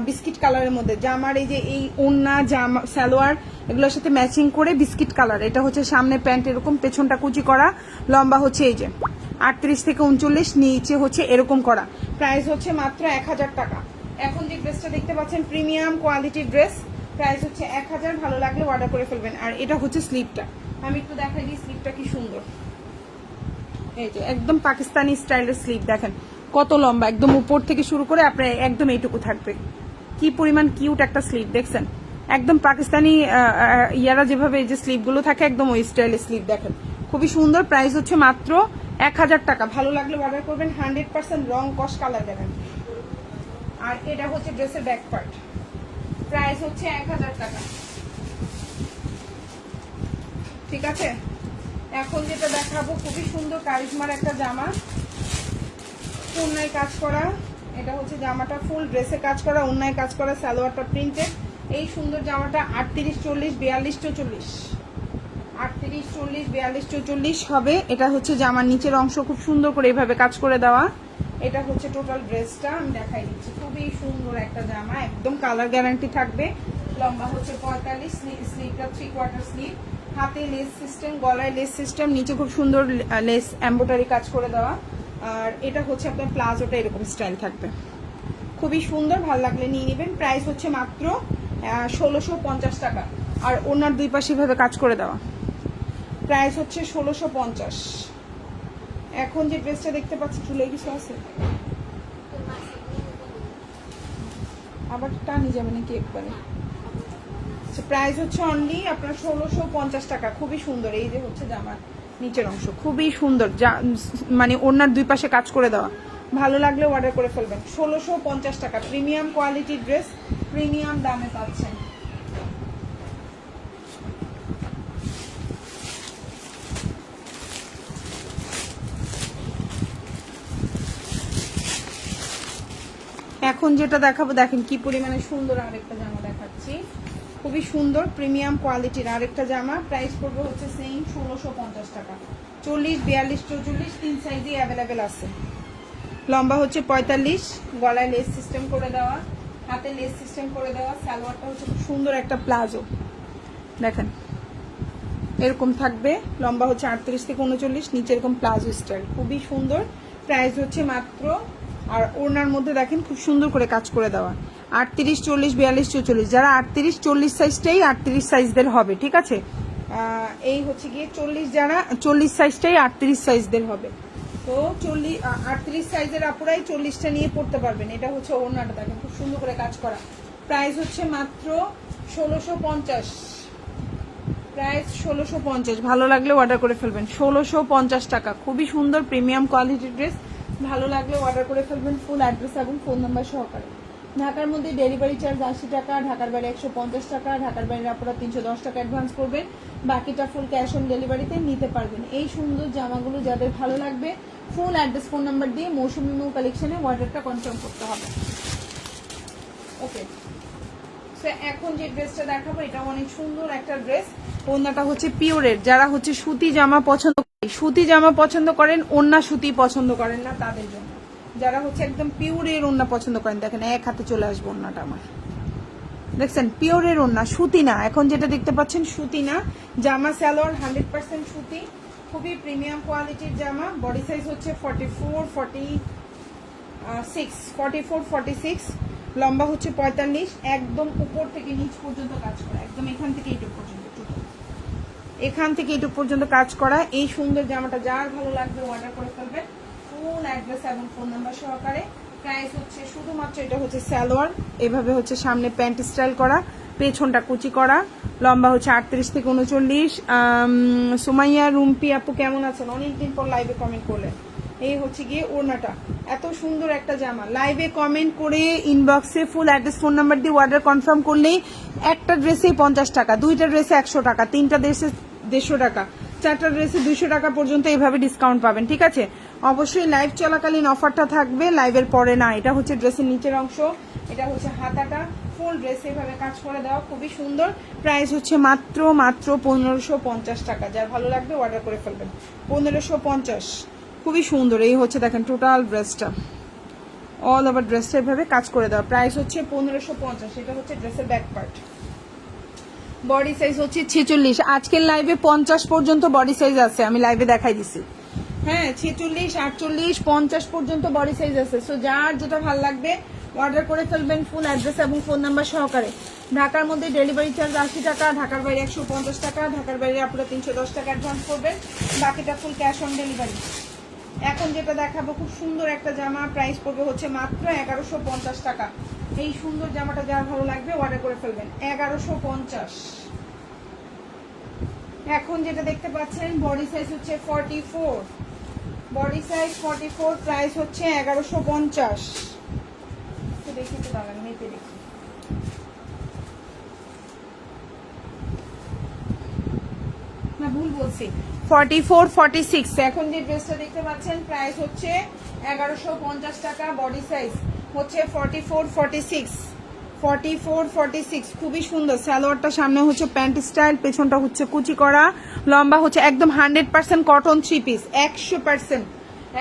[SPEAKER 1] বিস্কিট কালারের মধ্যে, জামার এই যে এই ওড়না জামা সালোয়ার এগুলোর সাথে ম্যাচিং করে বিস্কিট কালার। এটা হচ্ছে সামনে প্যান্ট এরকম, পেছনটা কুচি করা, লম্বা হচ্ছে এই যে 38 থেকে 39, নিচে হচ্ছে এরকম করা। প্রাইস হচ্ছে মাত্র 1000 টাকা। এখন যে ড্রেসটা দেখতে পাচ্ছেন প্রিমিয়াম কোয়ালিটির ড্রেস, প্রাইস হচ্ছে 1000, ভালো লাগলে অর্ডার করে ফেলবেন। আর এটা হচ্ছে স্লিপটা, আমি একটু দেখাই দিই স্লিপটা কি সুন্দর, এই যে একদম পাকিস্তানি স্টাইলের স্লিপ দেখেন কত লম্বা, একদম উপর থেকে শুরু করে আপনার একদম এইটুকু থাকবে, কি পরিমাণ কিউট একটা স্লিপ দেখছেন, একদম পাকিস্তানি ইয়ারা যেভাবে এই যে স্লিপগুলো থাকে একদম ওই স্টাইলের স্লিপ দেখেন, খুবই সুন্দর। প্রাইস হচ্ছে মাত্র 1000 টাকা, ভালো লাগলে অর্ডার করবেন, 100% রং কস কালার গ্যারান্টি। আর এটা হচ্ছে ড্রেসের ব্যাক পার্ট, প্রাইস হচ্ছে 1000 টাকা, ঠিক আছে। এখন যেটা দেখাবো খুবই সুন্দর কারিশমার একটা জামা, ওড়নায় কাজ করা, এটা হচ্ছে জামাটা ফুল ড্রেসে কাজ করা, ওড়নায় কাজ করা, সালোয়ারটা প্রিন্টেড। এই সুন্দর জামাটা 38, 40, 42, 44, 38, 40, 42, 44 হবে। এটা হচ্ছে জামার নিচের অংশ খুব সুন্দর করে এইভাবে কাজ করে দেওয়া। এটা হচ্ছে টোটাল ড্রেসটা, আমি দেখাই দিচ্ছি, খুবই সুন্দর একটা জামা, একদম কালার গ্যারান্টি থাকবে। লম্বা হচ্ছে 45, স্লিভটা 3/4 স্লিভ, হাতে লেস সিস্টেম, গলায় লেস সিস্টেম, নিচে খুব সুন্দর লেস এমব্রয়ডারি কাজ করে দেওয়া। আর এটা হচ্ছে আপনার প্লাজোটা এরকম স্টাইল থাকবে, খুবই সুন্দর, ভালো লাগলে নিয়ে নেবেন। প্রাইস হচ্ছে মাত্র 1650 টাকা। আর ওনার দুই পাশে ভাবে কাজ করে দেওয়া, প্রাইস হচ্ছে 1650। এখন যে ড্রেসটা দেখতে পাচ্ছি চুলে কিছু আছে, আবার টানি যাবে নাকি একবারে। প্রাইস হচ্ছে অনলি আপনার 1650 টাকা, খুবই সুন্দর। এই যে হচ্ছে জামার নিচের অংশ খুবই সুন্দর, মানে ওনার দুই পাশে কাজ করে দেওয়া, ভালো লাগলে অর্ডার করে ফেলবেন। 1650 টাকা, প্রিমিয়াম কোয়ালিটির ড্রেস, প্রিমিয়াম দামে পাচ্ছেন। এখন যেটা দেখাবো দেখেন কি পরিমাণে সুন্দর, আরেকটা জামা দেখাচ্ছি, খুবই সুন্দর প্রিমিয়াম কোয়ালিটির আরেকটা জামা, প্রাইস পড়বে হচ্ছে সেম 1650 টাকা। 40, 42, 44 তিন সাইজই অ্যাভেলেবেল আছে। লম্বা হচ্ছে 45, গলায় লেস সিস্টেম করে দেওয়া, হাতে লেস সিস্টেম করে দেওয়া। সালোয়ারটা হচ্ছে খুব সুন্দর একটা প্লাজো, দেখেন এরকম থাকবে। লম্বা হচ্ছে 38 থেকে 39, নিচে এরকম প্লাজো স্টাইল, খুবই সুন্দর। প্রাইস হচ্ছে মাত্র, আর ওড়নার মধ্যে দেখেন খুব সুন্দর করে কাজ করে দেওয়া। 38, 40, 42, 44, যারা 38, 40 সাইজটাই 38 সাইজদের হবে, ঠিক আছে। এই হচ্ছে গিয়ে 40, যারা 40 সাইজটাই 38 সাইজদের হবে। তো 40, 38 সাইজের আপুরাই 40টা নিয়ে পড়তে পারবেন। এটা হচ্ছে ওড়নাটা, দেখেন খুব সুন্দর করে কাজ করা। প্রাইস হচ্ছে মাত্র 1650। প্রাইস 1650। ভালো লাগলে অর্ডার করে ফেলবেন। 1650 টাকা, খুবই সুন্দর প্রিমিয়াম কোয়ালিটির ড্রেস। ভালো লাগলে অর্ডার করে ফেলবেন। ফুল অ্যাড্রেস এবং ফোন নাম্বার সহকারে। ঢাকার মধ্যে ডেলিভারি চার্জ 80 টাকা, ঢাকার বাইরে 150 টাকা, ঢাকার বাইরে আপনারা 310 টাকা অ্যাডভান্স করবেন, বাকিটা ফুল ক্যাশ অন ডেলিভারিতে নিতে পারবেন। এই সুন্দর জামাগুলো যাদের ভালো লাগবে ফুল অ্যাড্রেস ফোন নাম্বার দিয়ে মৌসুমী নিউ কালেকশনে অর্ডারটা কনফার্ম করতে হবে। ওকে, এখন যে ড্রেসটা দেখাবো এটা অনেক সুন্দর একটা ড্রেস। ওড়নাটা হচ্ছে পিওরের, যারা হচ্ছে সুতি জামা পছন্দ করেন, সুতি জামা পছন্দ করেন, ওড়না সুতি পছন্দ করেন না তাদের জন্য। যারা হচ্ছে একদম পিওরের ওড়না পছন্দ করেন, দেখেন এক হাতে চলে আসবে ওড়নাটা আমার, দেখছেন পিওরের ওড়না, সুতি না। এখন যেটা দেখতে পাচ্ছেন সুতি না, জামা সালোয়ার 100% সুতি, খুবই প্রিমিয়াম কোয়ালিটির জামা। বডি সাইজ হচ্ছে 44, 46, লম্বা হচ্ছে 45, একদম উপর থেকে নিচ পর্যন্ত কাজ করা, একদম এখান থেকে এইটুকু পর্যন্ত, এখান থেকে এইটুকু পর্যন্ত কাজ করা। এই সুন্দর জামাটা যার ভালো লাগবে অর্ডার করে ফেলবেন ফুল অ্যাড্রেস এবং ফোন নাম্বার সহকারে। প্রাইস হচ্ছে শুধুমাত্র, এটা হচ্ছে সালোয়ার, এভাবে হচ্ছে সামনে প্যান্ট স্টাইল করা, পেছনটা কুচি করা, লম্বা হচ্ছে 38 থেকে 39। সুমাইয়া রুম্পি আপু কেমন আছেন? অনেকদিন পর লাইভে কমেন্ট করলেন। এই হচ্ছে গিয়ে ওড়নাটা, এত সুন্দর একটা জামা। লাইভে কমেন্ট করে ইনবক্সে ফুল অ্যাড্রেস ফোন নাম্বার দিয়ে অর্ডার কনফার্ম করলেই একটা ড্রেসেই 50 টাকা, দুইটা ড্রেসে 100 টাকা, তিনটা ড্রেসে 150 টাকা, চারটা ড্রেসে 200 টাকা পর্যন্ত এইভাবে ডিসকাউন্ট পাবেন, ঠিক আছে। অবশ্যই লাইভ চলাকালীন অফারটা থাকবে, লাইভের পরে না। এটা হচ্ছে ড্রেসের নিচের অংশ, এটা হচ্ছে হাতাটা, ফুল ড্রেস এভাবে কাজ করে দেওয়া, খুবই সুন্দর। প্রাইস হচ্ছে মাত্র 1550 টাকা। যার ভালো লাগবে অর্ডার করে ফেলবেন। 1550, খুবই সুন্দর। এই হচ্ছে দেখেন টোটাল ড্রেসটা, অল ওভার ড্রেসটা এভাবে কাজ করে দেওয়া। প্রাইস হচ্ছে 1550। এটা হচ্ছে ড্রেসের ব্যাক পার্ট। বডি সাইজ হচ্ছে 46। আজকের লাইভে 50 পর্যন্ত বডি সাইজ আছে, আমি লাইভে দেখাই দিছি। হ্যাঁ, 46, 48, 50 পর্যন্ত বডি সাইজ আছে। সো যার যেটা ভালো লাগবে অর্ডার করে ফেলবেন ফুল অ্যাড্রেস এবং ফোন নাম্বার সহকারে। ঢাকার মধ্যে ডেলিভারি চার্জ 80 টাকা, ঢাকার বাইরে 150 টাকা, ঢাকার বাইরে আপনারা 310 টাকা অ্যাডভান্স করবেন, বাকিটা ফুল ক্যাশ অন ডেলিভারি। এখন যেটা দেখাবো খুব সুন্দর একটা জামা, প্রাইস পড়বে হচ্ছে মাত্র 1150 টাকা। এই সুন্দর জামাটা যার ভালো লাগবে অর্ডার করে ফেলবেন। 1150। এখন যেটা দেখতে পাচ্ছেন বডি সাইজ হচ্ছে 44, বডি সাইজ 44, প্রাইস হচ্ছে 1150। দেখি তো দাঁড়ান, মেপে দেখি। না, ভুল বলছি, 44, 46। এখন যে ড্রেসটা দেখতে পাচ্ছেন প্রাইস হচ্ছে 1150 টাকা, বডি সাইজ হচ্ছে 44, 46, 44, 46, খুবই সুন্দর। সালোয়ারটা সামনে হচ্ছে প্যান্ট স্টাইল, পেছনটা হচ্ছে কুচি করা, লম্বা হচ্ছে একদম 100% কটন 3 পিস, 100%।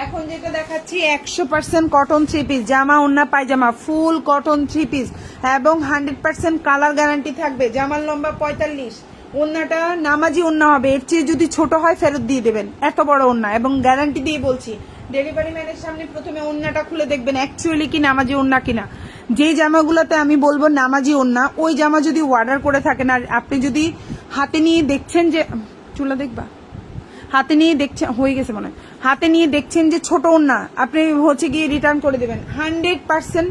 [SPEAKER 1] এখন যেটা দেখাচ্ছি 100% কটন 3 পিস, জামা ওন্না পায়জামা ফুল কটন 3 পিস এবং 100% কালার গ্যারান্টি থাকবে। জামার লম্বা 45, ওন্নাটা নামাজি ওন্না হবে, এর চেয়ে যদি ছোট হয় ফেরত দিয়ে দেবেন, এত বড় ওন্না, এবং গ্যারান্টি দিয়ে বলছি। ডেলিভারি ম্যানের সামনে প্রথমে ওন্নাটা খুলে দেখবেন অ্যাকচুয়ালি কি নামাজি ওন্না কিনা। যে জামাগুলোতে আমি বলবো নামাজি ওন্না, ওই জামা যদি অর্ডার করে থাকেন আর আপনি যদি হাতে নিয়ে দেখছেন যে, চুলা দেখবা, হাতে নিয়ে দেখছেন, হয়ে গেছে মনে হয়, হাতে নিয়ে দেখছেন যে ছোট ওন্না, আপনি হচ্ছে গিয়ে রিটার্ন করে দেবেন। 100%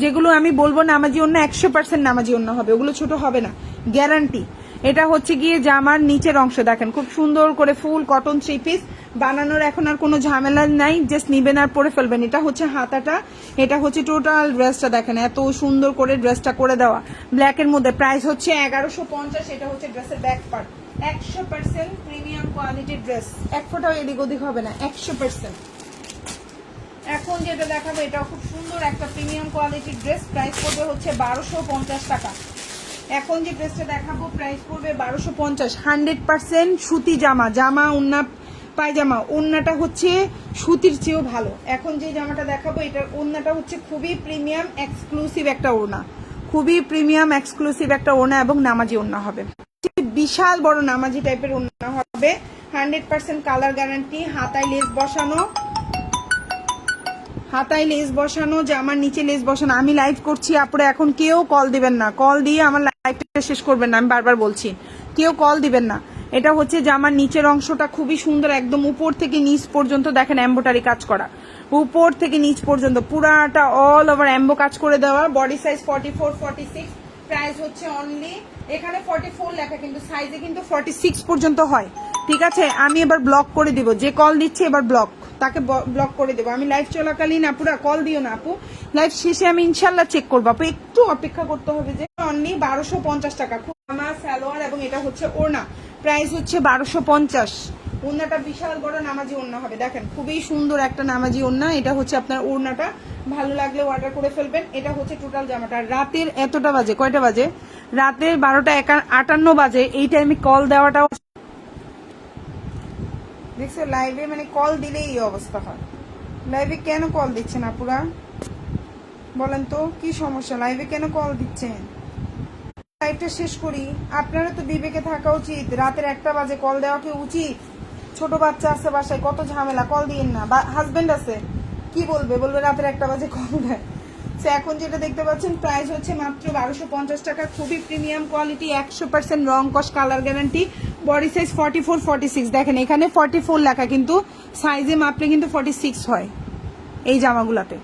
[SPEAKER 1] যেগুলো আমি বলবো নামাজি ওন্না 100% নামাজি ওন্না হবে, ওগুলো ছোট হবে না, গ্যারান্টি। এটা হচ্ছে গিয়ে জামার নিচের অংশ, দেখেন খুব সুন্দর করে ফুল কটন 3 পিস বানানোর এখন আর কোনো ঝামেলা নাই, জাস্ট নিবেন আর পরে ফেলবেন। এটা হচ্ছে হাতাটা, এটা হচ্ছে টোটাল ড্রেসটা, দেখেন এত সুন্দর করে ড্রেসটা করে দেওয়া ব্ল্যাকের মধ্যে। প্রাইস হচ্ছে 1150। এটা হচ্ছে ড্রেসের ব্যাক পার্ট, 100% প্রিমিয়াম কোয়ালিটির ড্রেস, এক ফোঁটাও এদিক ওদিক হবে না, 100%। এখন যেটা দেখাবো এটাও খুব সুন্দর একটা প্রিমিয়াম কোয়ালিটির ড্রেস, প্রাইস পড়বে হচ্ছে 1250 টাকা। এখন যে ড্রেসটা দেখাবো প্রাইস পড়বে 1250। 100% সুতি জামা, জামা ওন্না পায়জামা, ওন্নাটা হচ্ছে সুতির চেয়েও ভালো। এখন যে জামাটা দেখাবো এটার ওন্নাটা হচ্ছে খুবই প্রিমিয়াম এক্সক্লুসিভ একটা ওড়না, খুবই প্রিমিয়াম এক্সক্লুসিভ একটা ওড়না এবং নামাজি ওড়না হবে, বিশাল বড় নামাজি টাইপের ওড়না হবে। 100% কালার গ্যারান্টি, হাতায় লেস বসানো, হাতায় লেস বসানো, জামার নিচে লেস বসানো। আমি লাইভ করছি আপনারা, এখন কেউ কল দিবেন না, কল দিয়ে আমার লাইভটা শেষ করবেন না, আমি বারবার বলছি কেউ কল দিবেন না। এটা হচ্ছে জামার নিচের অংশটা খুবই সুন্দর, একদম উপর থেকে নিচ পর্যন্ত দেখেন এমব্রয়ডারি কাজ করা, উপর থেকে নিচ পর্যন্ত পুরাটা অল ওভার এমবো কাজ করে দেওয়া। বডি সাইজ 44 46, প্রাইস হচ্ছে অনলি, এখানে 44 লেখা কিন্তু সাইজে কিন্তু 46 পর্যন্ত হয়। ঠিক আছে, আমি এবার ব্লক করে দিব, যে কল দিচ্ছে এবার ব্লক, তাকে ব্লক করে দেবো। আমি লাইভ চলাকালীন আপুরা কল দিও না আপু, লাইভ শেষে আমি ইনশাল্লাহ চেক করবো আপু, একটু অপেক্ষা করতে হবে। যে অনলি 1250 টাকা, খুব আমার সালোয়ার এবং এটা হচ্ছে ওড়না, প্রাইস হচ্ছে 1250। ওড়নাটা বিশাল বড় নামাজি ওড়না হবে, দেখেন খুবই সুন্দর একটা নামাজি ওড়না। এটা হচ্ছে আপনার ওড়নাটা, ভালো লাগলে অর্ডার করে ফেলবেন। এটা হচ্ছে টোটাল জামাটা। রাতের এতটা বাজে, কয়টা বাজে? রাতের 12:58 বাজে, এই টাইমে কল দেওয়াটাও দেখছো লাইভে, মানে কল দিলেই এই অবস্থা হয়। লাইভে কেন কল দিচ্ছেন আপুরা বলেন তো, কি সমস্যা? লাইভে কেন কল দিচ্ছেন? লাইভটা শেষ করি, আপনারা তো বিবেকে থাকা উচিত। রাতের 1টা বাজে কল দেওয়া কি উচিত? ছোট বাচ্চা আছে বাসায়, কত ঝামেলা, কল দিয়েন না। বা হাজবেন্ড আছে, কি বলবে? বলবে রাতের 1টা বাজে কল দেয়। সো এখন যেটা দেখতে পাচ্ছেন প্রাইস হচ্ছে মাত্র 1250 টাকা, খুবই প্রিমিয়াম কোয়ালিটি, 100% রং কস কালার গ্যারান্টি। বডি সাইজ 44 46, দেখেন এখানে 44 লেখা কিন্তু সাইজে মাপলে কিন্তু 46 হয় এই জামাগুলাতে,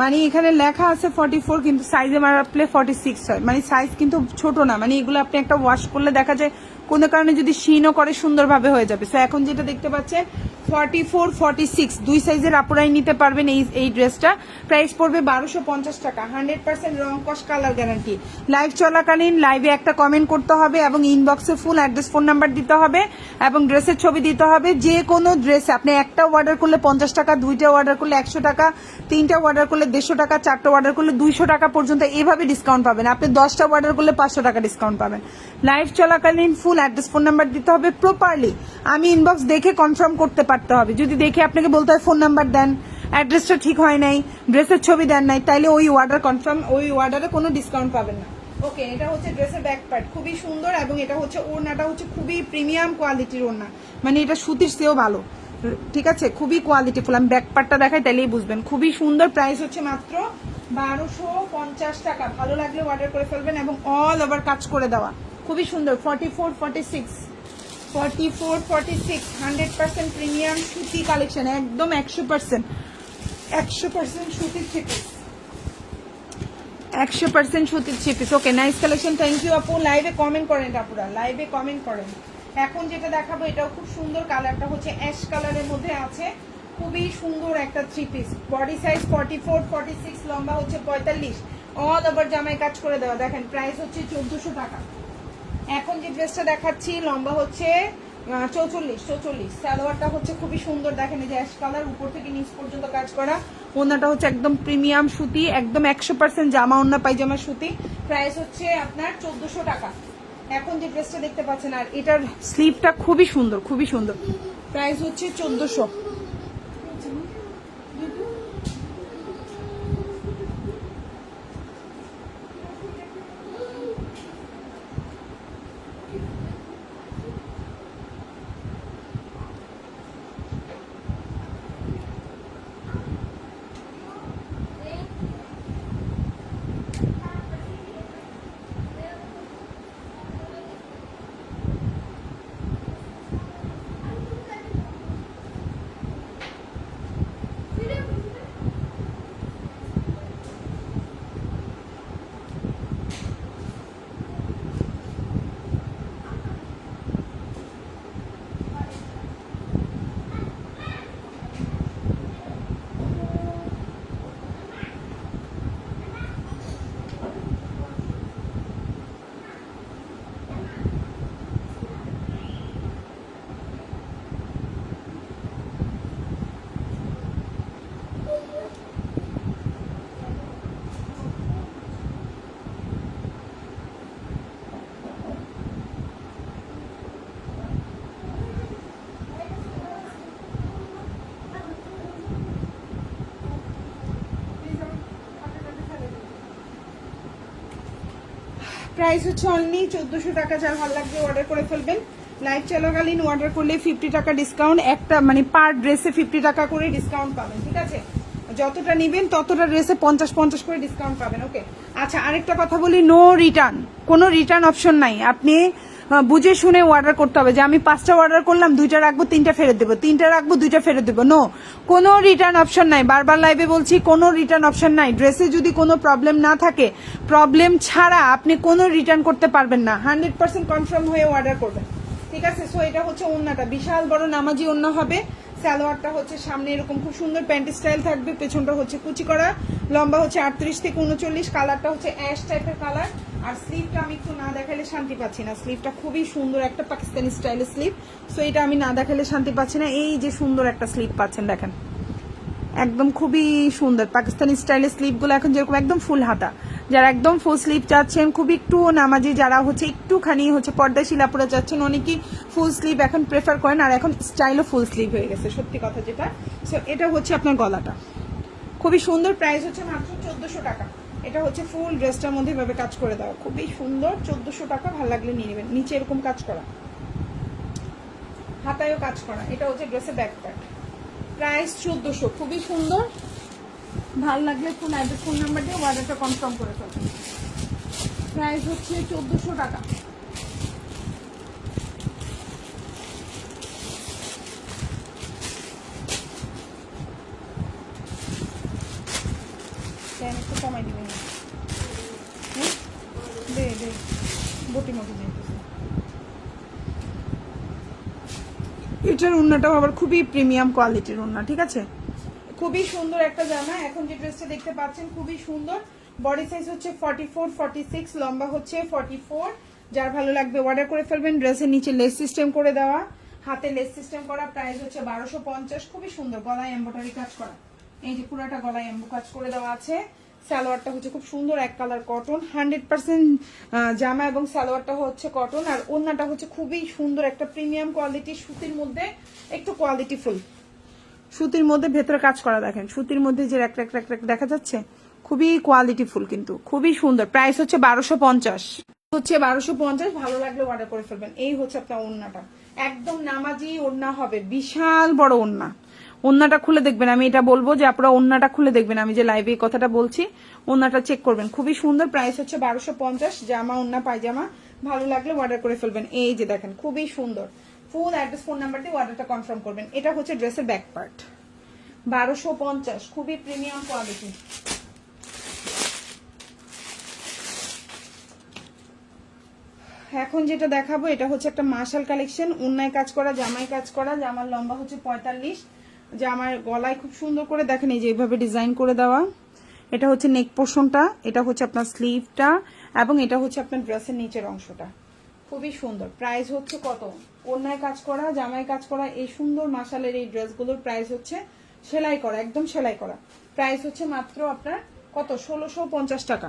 [SPEAKER 1] মানে এখানে লেখা আছে 44 কিন্তু সাইজে মাপলে 46 হয়, মানে সাইজ কিন্তু ছোট না। মানে এগুলো আপনি একটা ওয়াশ করলে দেখা যায় কোনো কারণে যদি শিনও করে সুন্দরভাবে হয়ে যাবে। সো এখন যেটা দেখতে পাচ্ছেন 44 46 দুই সাইজের আপুরাই নিতে পারবেন এই ড্রেসটা। প্রাইস পড়বে 1250 টাকা, 100% রং কস কালার গ্যারান্টি। লাইভ চলাকালীন লাইভে একটা কমেন্ট করতে হবে এবং ইনবক্সে ফুল অ্যাড্রেস ফোন নাম্বার দিতে হবে এবং ড্রেসের ছবি দিতে হবে। যে কোনো ড্রেসে আপনি একটা অর্ডার করলে 50 টাকা, 2টা অর্ডার করলে 100 টাকা, 3টা অর্ডার করলে 150 টাকা, 4টা অর্ডার করলে 200 টাকা পর্যন্ত এভাবে ডিসকাউন্ট পাবেন। আপনি 10টা অর্ডার করলে 500 টাকা ডিসকাউন্ট পাবেন। লাইভ চলাকালীন ফুল অ্যাড্রেস ফোন নাম্বার দিতে হবে প্রপারলি। আমি ইনবক্স দেখে কনফার্ম করতে পারতে হবে। যদি দেখে আপনাকে বলতে হয় ফোন নাম্বার দেন, অ্যাড্রেসটা ঠিক হয় নাই, ড্রেসের ছবি দেন নাই, তাইলে ওই অর্ডার কনফার্ম, ওই অর্ডারে কোনো ডিসকাউন্ট পাবেন না। ওকে, এটা হচ্ছে ড্রেসের ব্যাক পার্ট, খুবই সুন্দর এবং এটা হচ্ছে ওড়নাটা হচ্ছে খুবই প্রিমিয়াম কোয়ালিটির ওড়না, মানে এটা সুতির চেয়েও ভালো। ঠিক আছে, খুবই কোয়ালিটিফুল। আমি ব্যাক পার্টটা দেখাই তাইলেই বুঝবেন, খুবই সুন্দর। প্রাইস হচ্ছে মাত্র 1250 টাকা। ভালো লাগলে অর্ডার করে ফেলবেন এবং অল ওভার কাজ করে দেওয়া, খুবই সুন্দর। 44 46 44 46 100% প্রিমিয়াম সুতি কালেকশন, একদম 100% সুতির থ্রি পিস, 100% সুতির three piece. Okay, nice collection, thank you আপু। লাইভে কমেন্ট করেন আপুরা, লাইভে কমেন্ট করেন। এখন যেটা দেখাবো এটাও খুব সুন্দর, কালারটা হচ্ছে অ্যাশ কালারের মধ্যে আছে, খুবই সুন্দর একটা থ্রি পিস। বডি সাইজ 44 46, লম্বা হচ্ছে 45, অল ওভার জামায় কাজ করে দেওয়া। দেখেন প্রাইস হচ্ছে 1400 টাকা। এখন যে ড্রেসটা দেখাচ্ছি লম্বা হচ্ছে 44, সালোয়ারটা হচ্ছে খুবই সুন্দর, দেখেন এই যে অ্যাশ কালার, উপর থেকে নিচ পর্যন্ত কাজ করা। ওড়নাটা হচ্ছে একদম প্রিমিয়াম সুতি, একদম 100% জামা ওড়না পায়জামা সুতি। প্রাইস হচ্ছে আপনার 1400 টাকা। এখন যে ড্রেসটা দেখতে পাচ্ছেন, আর এটার স্লিভটা খুবই সুন্দর, খুবই সুন্দর। প্রাইস হচ্ছে 1400। প্রাইস হচ্ছে অনলি 1400 টাকা। যার ভালো লাগবে অর্ডার করে ফেলবেন। লাইভ চলাকালীন অর্ডার করলে 50 টাকা ডিসকাউন্ট, একটা মানে পার ড্রেসে 50 টাকা করে ডিসকাউন্ট পাবেন, ঠিক আছে? যতটা নেবেন ততটা ড্রেসে 50 করে ডিসকাউন্ট পাবেন। ওকে, আচ্ছা আরেকটা কথা বলি, নো রিটার্ন, কোনো রিটার্ন অপশন নাই। আপনি বুঝে শুনে অর্ডার করতে হবে, যে আমি 5টা অর্ডার করলাম, 2টা রাখবো 3টা ফেরত দেবো, 3টা রাখবো 2টা ফেরত দেবো। নো, কোনো রিটার্ন অপশন নাই। বারবার লাইভে বলছি, কোনো রিটার্ন অপশন নাই। ড্রেসে যদি কোনো প্রবলেম না থাকে, প্রবলেম ছাড়া আপনি কোনো রিটার্ন করতে পারবেন না। 100% কনফার্ম হয়ে অর্ডার করবেন, ঠিক আছে? সো এটা হচ্ছে ওড়নাটা, বিশাল বড় নামাজি ওড়না হবে। সালোয়ারটা হচ্ছে সামনে এরকম খুব সুন্দর প্যান্ট স্টাইল থাকবে, পেছনটা হচ্ছে কুচি করা, লম্বা হচ্ছে 38 থেকে 39, কালারটা হচ্ছে অ্যাশ টাইপের কালার। আর স্লিভটা আমি একটু না দেখালে শান্তি পাচ্ছি না, স্লিভটা খুবই সুন্দর একটা পাকিস্তানি স্টাইলের স্লিভ। সো এটা আমি না দেখালে শান্তি পাচ্ছি না। এই যে সুন্দর একটা স্লিভ পাচ্ছেন, দেখেন একদম খুবই সুন্দর পাকিস্তানি স্টাইলের স্লিভগুলো এখন যেরকম একদম ফুল হাতা। যারা একদম ফুল স্লিভ চাচ্ছেন, খুবই একটু নামাজি, যারা হচ্ছে একটুখানি হচ্ছে পর্দাশীল আপুরা চাচ্ছেন, অনেকেই ফুল স্লিভ এখন প্রেফার করেন। আর এখন স্টাইলও ফুল স্লিভ হয়ে গেছে, সত্যি কথা যেটা। সো এটা হচ্ছে আপনার গলাটা, খুবই সুন্দর। প্রাইস হচ্ছে মাত্র 1400 টাকা। এটা হচ্ছে ফুল ড্রেসটার মধ্যে এভাবে কাজ করে দেওয়া, খুবই সুন্দর। 1400 টাকা, ভালো লাগলে নিয়ে নেবেন। নিচে এরকম কাজ করা, হাতায়ও কাজ করা। এটা হচ্ছে ড্রেসের ব্যাক পার্ট। প্রাইস 1400, খুবই সুন্দর। ভালো লাগলে ফোন অ্যাড্রেস, ফোন নাম্বার দিয়ে অর্ডারটা কনফার্ম করে ফেলবেন। প্রাইস হচ্ছে 1400 টাকা। একটু কমাই দিবেন, দে দে বটি মতো যেতেছে। এটার ওড়নাটাও আবার খুবই প্রিমিয়াম কোয়ালিটির ওড়না, ঠিক আছে? খুবই সুন্দর একটা জামা। এখন যে ড্রেসটা দেখতে পাচ্ছেন খুবই সুন্দর। বডি সাইজ হচ্ছে 44, 46, লম্বা হচ্ছে 44। যার ভালো লাগবে অর্ডার করে ফেলবেন। ড্রেসের নিচে লেস সিস্টেম করে দেওয়া, হাতে লেস সিস্টেম করা। প্রাইস হচ্ছে 1250। খুবই সুন্দর, গলায় এমব্রয়ডারি কাজ করা। এই যে পুরাটা গলায় এমব্রো কাজ করে দেওয়া আছে। সালোয়ারটা হচ্ছে খুব সুন্দর এক কালার কটন, 100% জামা এবং সালোয়ারটা হচ্ছে কটন। আর ওড়নাটা হচ্ছে খুবই সুন্দর একটা প্রিমিয়াম কোয়ালিটি, সুতির মধ্যে একটু কোয়ালিটি ফুল, সুতির মধ্যে ভেতরে কাজ করা। দেখেন সুতির মধ্যে যে এক দেখা যাচ্ছে, খুবই কোয়ালিটি ফুল, কিন্তু খুবই সুন্দর। প্রাইস হচ্ছে 1250, হচ্ছে 1250। ভালো লাগলে অর্ডার করে ফেলবেন। এই হচ্ছে আপনার ওড়নাটা, একদম নামাজি ওড়না হবে, বিশাল বড় ওড়না। ওড়নাটা খুলে দেখবেন, আমি এটা বলবো যে আপনারা ওড়নাটা খুলে দেখবেন, আমি যে লাইভে কথাটা বলছি, ওড়নাটা চেক করবেন, খুবই সুন্দর। প্রাইস হচ্ছে 1250। জামা ওড়না পায়জামা, ভালো লাগলে অর্ডার করে ফেলবেন। এই যে দেখেন খুবই সুন্দর। ফুল অ্যাড্রেস, ফোন নাম্বার দিয়ে অর্ডারটা কনফার্ম করবেন। এটা হচ্ছে ড্রেসের ব্যাক পার্ট, 1250, খুবই প্রিমিয়াম কোয়ালিটি। এখন যেটা দেখাবো এটা হচ্ছে একটা মার্শাল কালেকশন, ওড়নায় কাজ করা, জামায় কাজ করা। জামার লম্বা হচ্ছে 45, জামার গলায় খুব সুন্দর করে দেখেন এই যে এইভাবে ডিজাইন করে দেওয়া। এটা হচ্ছে নেক পোর্শনটা, এটা হচ্ছে আপনার স্লিভটা, এবং এটা হচ্ছে আপনার ড্রেসের নিচের অংশটা, খুবই সুন্দর। প্রাইস হচ্ছে কত? ওড়নায় কাজ করা, জামায় কাজ করা, এই সুন্দর মার্শালের এই ড্রেসগুলোর প্রাইস হচ্ছে সেলাই করা, একদম সেলাই করা। প্রাইস হচ্ছে মাত্র আপনার কত? 1650 টাকা।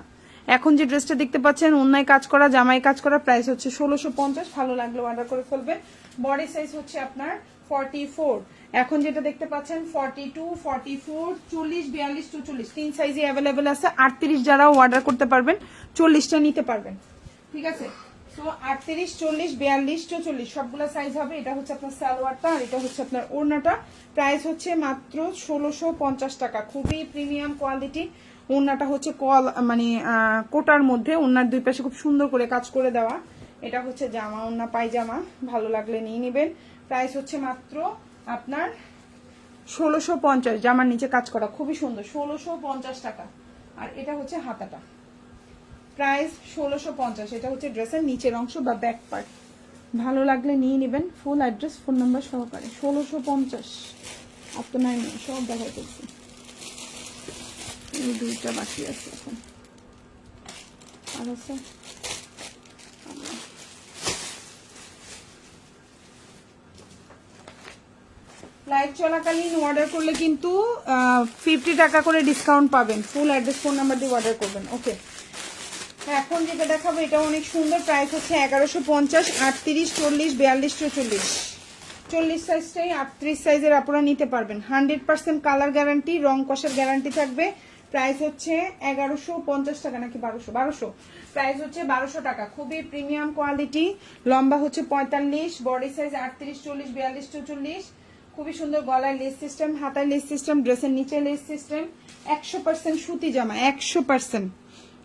[SPEAKER 1] এখন যে ড্রেসটা দেখতে পাচ্ছেন ওড়নায় কাজ করা, জামায় কাজ করা, প্রাইস হচ্ছে 1650। ভালো লাগলে অর্ডার করে ফেলবেন। বডি সাইজ হচ্ছে আপনার 44। এখন যেটা দেখতে পাচ্ছেন 42, 44, 40, 42, 44, 3 সাইজে অ্যাভেলেবেল আছে। 38 যারাও অর্ডার করতে পারবেন, 40টা নিতে পারবেন, ঠিক আছে? সো 38, 40, 42, 44 সবগুলা সাইজ হবে। এটা হচ্ছে আপনার সালোয়ারটা, আর এটা হচ্ছে আপনার ওড়নাটা। প্রাইস হচ্ছে মাত্র 1650 টাকা, খুবই প্রিমিয়াম কোয়ালিটি। ওড়নাটা হচ্ছে মানে কোটার মধ্যে, ওড়নার দুই পাশে খুব সুন্দর করে কাজ করে দেওয়া। এটা হচ্ছে জামা ওড়না পায়জামা, ভালো লাগলে নিয়ে নেবেন। প্রাইস হচ্ছে মাত্র আপনার 1650, জামার নিচে কাজ করা, খুবই সুন্দর, 1650 টাকা। আর এটা হচ্ছে হাতাটা, প্রাইস 1650। এটা হচ্ছে ড্রেসের নিচের অংশ বা ব্যাক পার্ট, ভালো লাগলে নিয়ে নেবেন। ফুল অ্যাড্রেস, ফোন নাম্বার সহকারে। 1650 আপনার সব দেখা করছি। এই দুইটা বাকি আছে এখন, আর আছে লাইভ চলাকালীন অর্ডার করলে কিন্তু 50 টাকা করে ডিসকাউন্ট পাবেন। ফুল অ্যাড্রেস, ফোন নাম্বার দিয়ে অর্ডার করবেন। ওকে, এখন যেটা দেখাবো এটা অনেক সুন্দর। প্রাইস হচ্ছে 1150, 38, 40, 42, 44, 40 সাইজটাই 38 সাইজের আপনারা নিতে পারবেন। 100% কালার গ্যারান্টি, রং কষের গ্যারান্টি থাকবে। প্রাইস হচ্ছে 1150 টাকা নাকি 1200, প্রাইস হচ্ছে 1200 টাকা। খুবই প্রিমিয়াম কোয়ালিটি, লম্বা হচ্ছে 45, বডি সাইজ 38, 40, 42, 44। খুবই সুন্দর, গলায় লেস সিস্টেম, হাতায় লেস সিস্টেম, ড্রেসের নিচে লেস সিস্টেম। 100% সুতি জামা, 100%,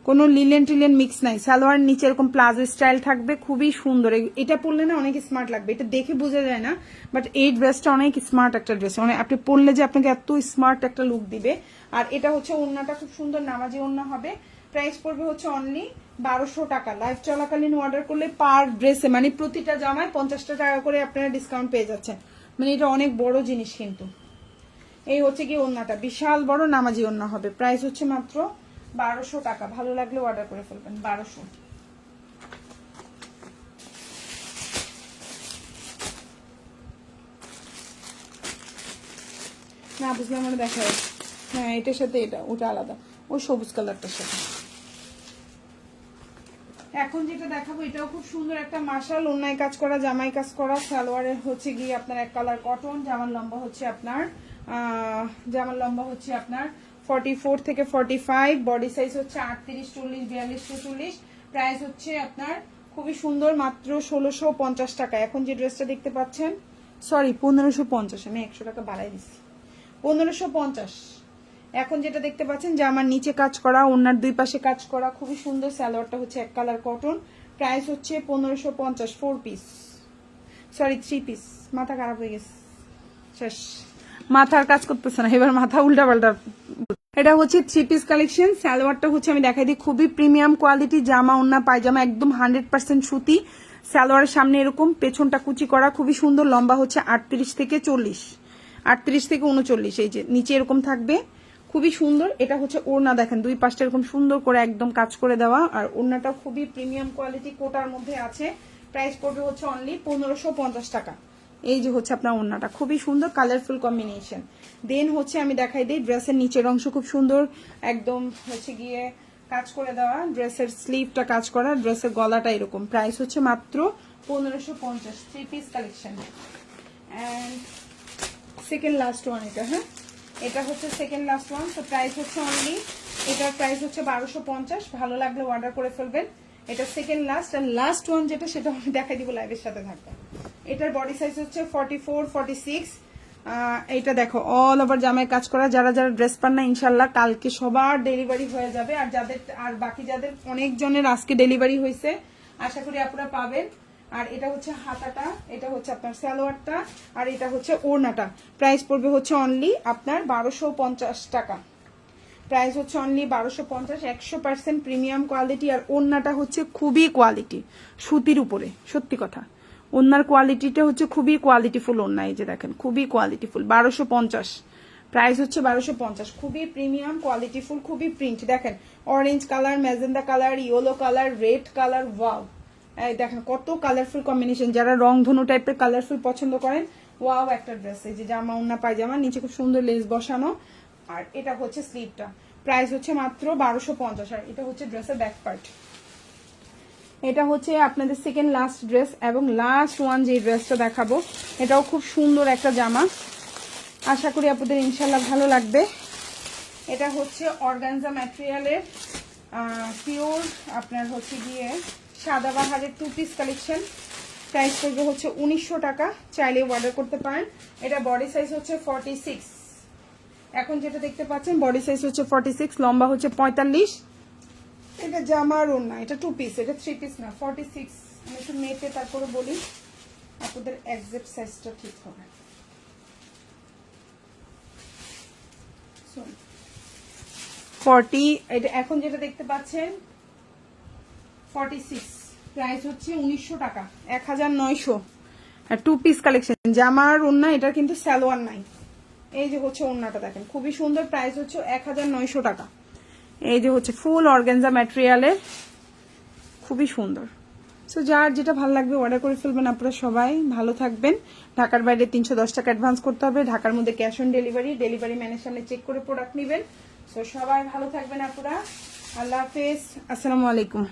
[SPEAKER 1] কোনো লিলেন টিলেন মিক্স নাই। সালোয়ার নিচে এরকম প্লাজো স্টাইল থাকবে, খুবই সুন্দর। এটা পরলে না অনেক স্মার্ট লাগবে, এটা দেখে বোঝা যায় না, বাট এই ড্রেসটা অনেক স্মার্ট একটা ড্রেস, মানে আপনি পরলে যে আপনাকে এত স্মার্ট একটা লুক দিবে। আর এটা হচ্ছে ওড়নাটা খুব সুন্দর নামাজি ওড়না হবে। প্রাইস পড়বে হচ্ছে অনলি 1200 টাকা। লাইভ চলাকালীন অর্ডার করলে পার ড্রেসে মানে প্রতিটা জামায় 50 টাকা করে আপনারা ডিসকাউন্ট পেয়ে যাচ্ছেন, মানে এটা অনেক বড় জিনিস কিন্তু। এই হচ্ছে কি ওড়নাটা, বিশাল বড় নামাজি ওড়না হবে। প্রাইস হচ্ছে মাত্র 1200 টাকা। ভালো লাগলে অর্ডার করে ফেলবেন। 1200। না বুঝলে আমার দেখা যাচ্ছে, হ্যাঁ এটার সাথে এটা, ওটা আলাদা, ওই সবুজ কালারটার সাথে। এখন যেটা দেখাবো এটাও খুব সুন্দর একটা মাশাল, ওড়নায় কাজ করা, জামাই কাজ করা। সালোয়ারের হচ্ছে গিয়ে আপনার এক কালার কটন। জামার লম্বা হচ্ছে আপনার 44 থেকে 45, বডি সাইজ হচ্ছে 38, 40, 42, 44। প্রাইস হচ্ছে আপনার খুবই সুন্দর, মাত্র 1650 টাকা। এখন যে ড্রেসটা দেখতে পাচ্ছেন, সরি 1550, আমি 100 টাকা বাড়াই দিচ্ছি, 1550। এখন যেটা দেখতে পাচ্ছেন যে আমার নিচে কাজ করা, ওনার দুই পাশে কাজ করা, খুবই সুন্দর। সালোয়ারটা হচ্ছে এক কালার কটন। প্রাইস হচ্ছে 1550, 4 পিস, সরি 3 পিস। মাথা খারাপ হয়ে গেছে, শেষ, মাথার কাজ করতেছে না, এবার মাথা উল্টা পাল্টা। এটা হচ্ছে 3 পিস কালেকশন। সালোয়ারটা হচ্ছে আমি দেখাই দিই, খুবই প্রিমিয়াম কোয়ালিটি। জামা ওন্না পায়জামা একদম 100% সুতি। সালোয়ারের সামনে এরকম, পেছনটা কুচি করা, খুবই সুন্দর। লম্বা হচ্ছে 38 থেকে 40, 38 থেকে 39। এই যে নিচে এরকম থাকবে, খুবই সুন্দর। এটা হচ্ছে ওড়না, দেখেন দুই পাশটা এরকম সুন্দর করে একদম কাজ করে দেওয়া। আর ওড়নাটা খুবই প্রিমিয়াম কোয়ালিটি, কোটার মধ্যে আছে। প্রাইস পড়বে হচ্ছে অনলি 1550 টাকা। এই যে হচ্ছে আপনার ওড়নাটা, খুবই সুন্দর কালারফুল কম্বিনেশন। দেন হচ্ছে আমি দেখাই দিই ড্রেসের নিচের অংশ, খুব সুন্দর একদম হচ্ছে গিয়ে কাজ করে দেওয়া। ড্রেসের স্লিভটা কাজ করা, ড্রেসের গলাটা এরকম। প্রাইস হচ্ছে মাত্র 1550, 3 piece collection. And second last one এটা, হ্যাঁ এটা হচ্ছে সেকেন্ড লাস্ট ওয়ান। তো প্রাইস হচ্ছে অনলি, এটার প্রাইস হচ্ছে 1250। ভালো লাগলে অর্ডার করে ফেলবেন। এটা সেকেন্ড লাস্ট। আর লাস্ট ওয়ান যেটা, সেটা আমি দেখাই দিব, লাইভের সাথে থাকবে। এটার বডি সাইজ হচ্ছে 44, 46। এটা দেখো অল ওভার জামায় কাজ করা। যারা যারা ড্রেস পান না, ইনশাল্লাহ কালকে সবার ডেলিভারি হয়ে যাবে। আর যাদের, আর বাকি যাদের অনেকজনের আজকে ডেলিভারি হয়েছে, আশা করি আপনারা পাবেন। আর এটা হচ্ছে হাতাটা, এটা হচ্ছে আপনার সালোয়ারটা, আর এটা হচ্ছে ওড়নাটা। প্রাইস পড়বে হচ্ছে অনলি আপনার 1250 টাকা। প্রাইস হচ্ছে অনলি 1250, 100% প্রিমিয়াম কোয়ালিটি। আর ওড়নাটা হচ্ছে খুবই কোয়ালিটি, সুতির উপরে, সত্যি কথা। ওড়নার কোয়ালিটিটা হচ্ছে খুবই কোয়ালিটিফুল ওড়না। এই যে দেখেন, খুবই কোয়ালিটিফুল। 1250, প্রাইস হচ্ছে 1250। খুবই প্রিমিয়াম কোয়ালিটিফুল, খুবই প্রিন্ট। দেখেন orange colour, magenta colour, yellow colour, red colour, wow. এই দেখেন কত কালারফুল কম্বিনেশন। যারা রংধনু টাইপের কালারফুল পছন্দ করেন, ওয়াও একটা ড্রেস। এই যে জামা ওড়না পায়জামা, নিচে খুব সুন্দর লেস বসানো। আর এটা হচ্ছে স্লিভটা। প্রাইস হচ্ছে মাত্র 1250। আর এটা হচ্ছে ড্রেসের ব্যাক পার্ট। এটা হচ্ছে আপনাদের সেকেন্ড লাস্ট ড্রেস এবং লাস্ট ওয়ান যে ড্রেসটা দেখাবো, এটাও খুব সুন্দর একটা জামা। আশা করি আপনাদের ইনশাল্লাহ ভালো লাগবে। এটা হচ্ছে অর্গানজা ম্যাটেরিয়ালের পিওর আপনার হচ্ছে গিয়ে সাদাবাহারের 2 পিস কালেকশন। প্রাইস করবে হচ্ছে 1900 টাকা। চাইলে অর্ডার করতে পারেন। এটা বডি সাইজ হচ্ছে 46। এখন যেটা দেখতে পাচ্ছেন বডি সাইজ হচ্ছে 46, লম্বা হচ্ছে 45। এটা জামার ওড়না, এটা 2 পিস, এটা 3 পিস না, 46। আমি একটু মেপে তারপরে বলি, আপনাদের এক্সাক্ট সাইজটা ঠিক হবে। 40, এটা এখন যেটা দেখতে পাচ্ছেন 46। প্রাইস হচ্ছে 1900 টাকা, 1900। আর 2 পিস কালেকশন, জামার ওড়না, এটা কিন্তু সালোয়ার নাই। এই যে হচ্ছে ওড়নাটা দেখেন, খুবই সুন্দর। প্রাইস হচ্ছে 1900 টাকা। এই যে হচ্ছে ফুল অর্গানজা ম্যাটেরিয়ালের, খুবই সুন্দর। সো যার যেটা ভালো লাগবে অর্ডার করে ফেলবেন। আপনারা সবাই ভালো থাকবেন। ঢাকার বাইরে 310 টাকা অ্যাডভান্স করতে হবে, ঢাকার মধ্যে ক্যাশ অন ডেলিভারি। ডেলিভারি ম্যানের সামনে চেক করে প্রোডাক্ট নেবেন। সো সবাই ভালো থাকবেন আপনারা। আল্লাহ হাফেজ, আসসালামু আলাইকুম।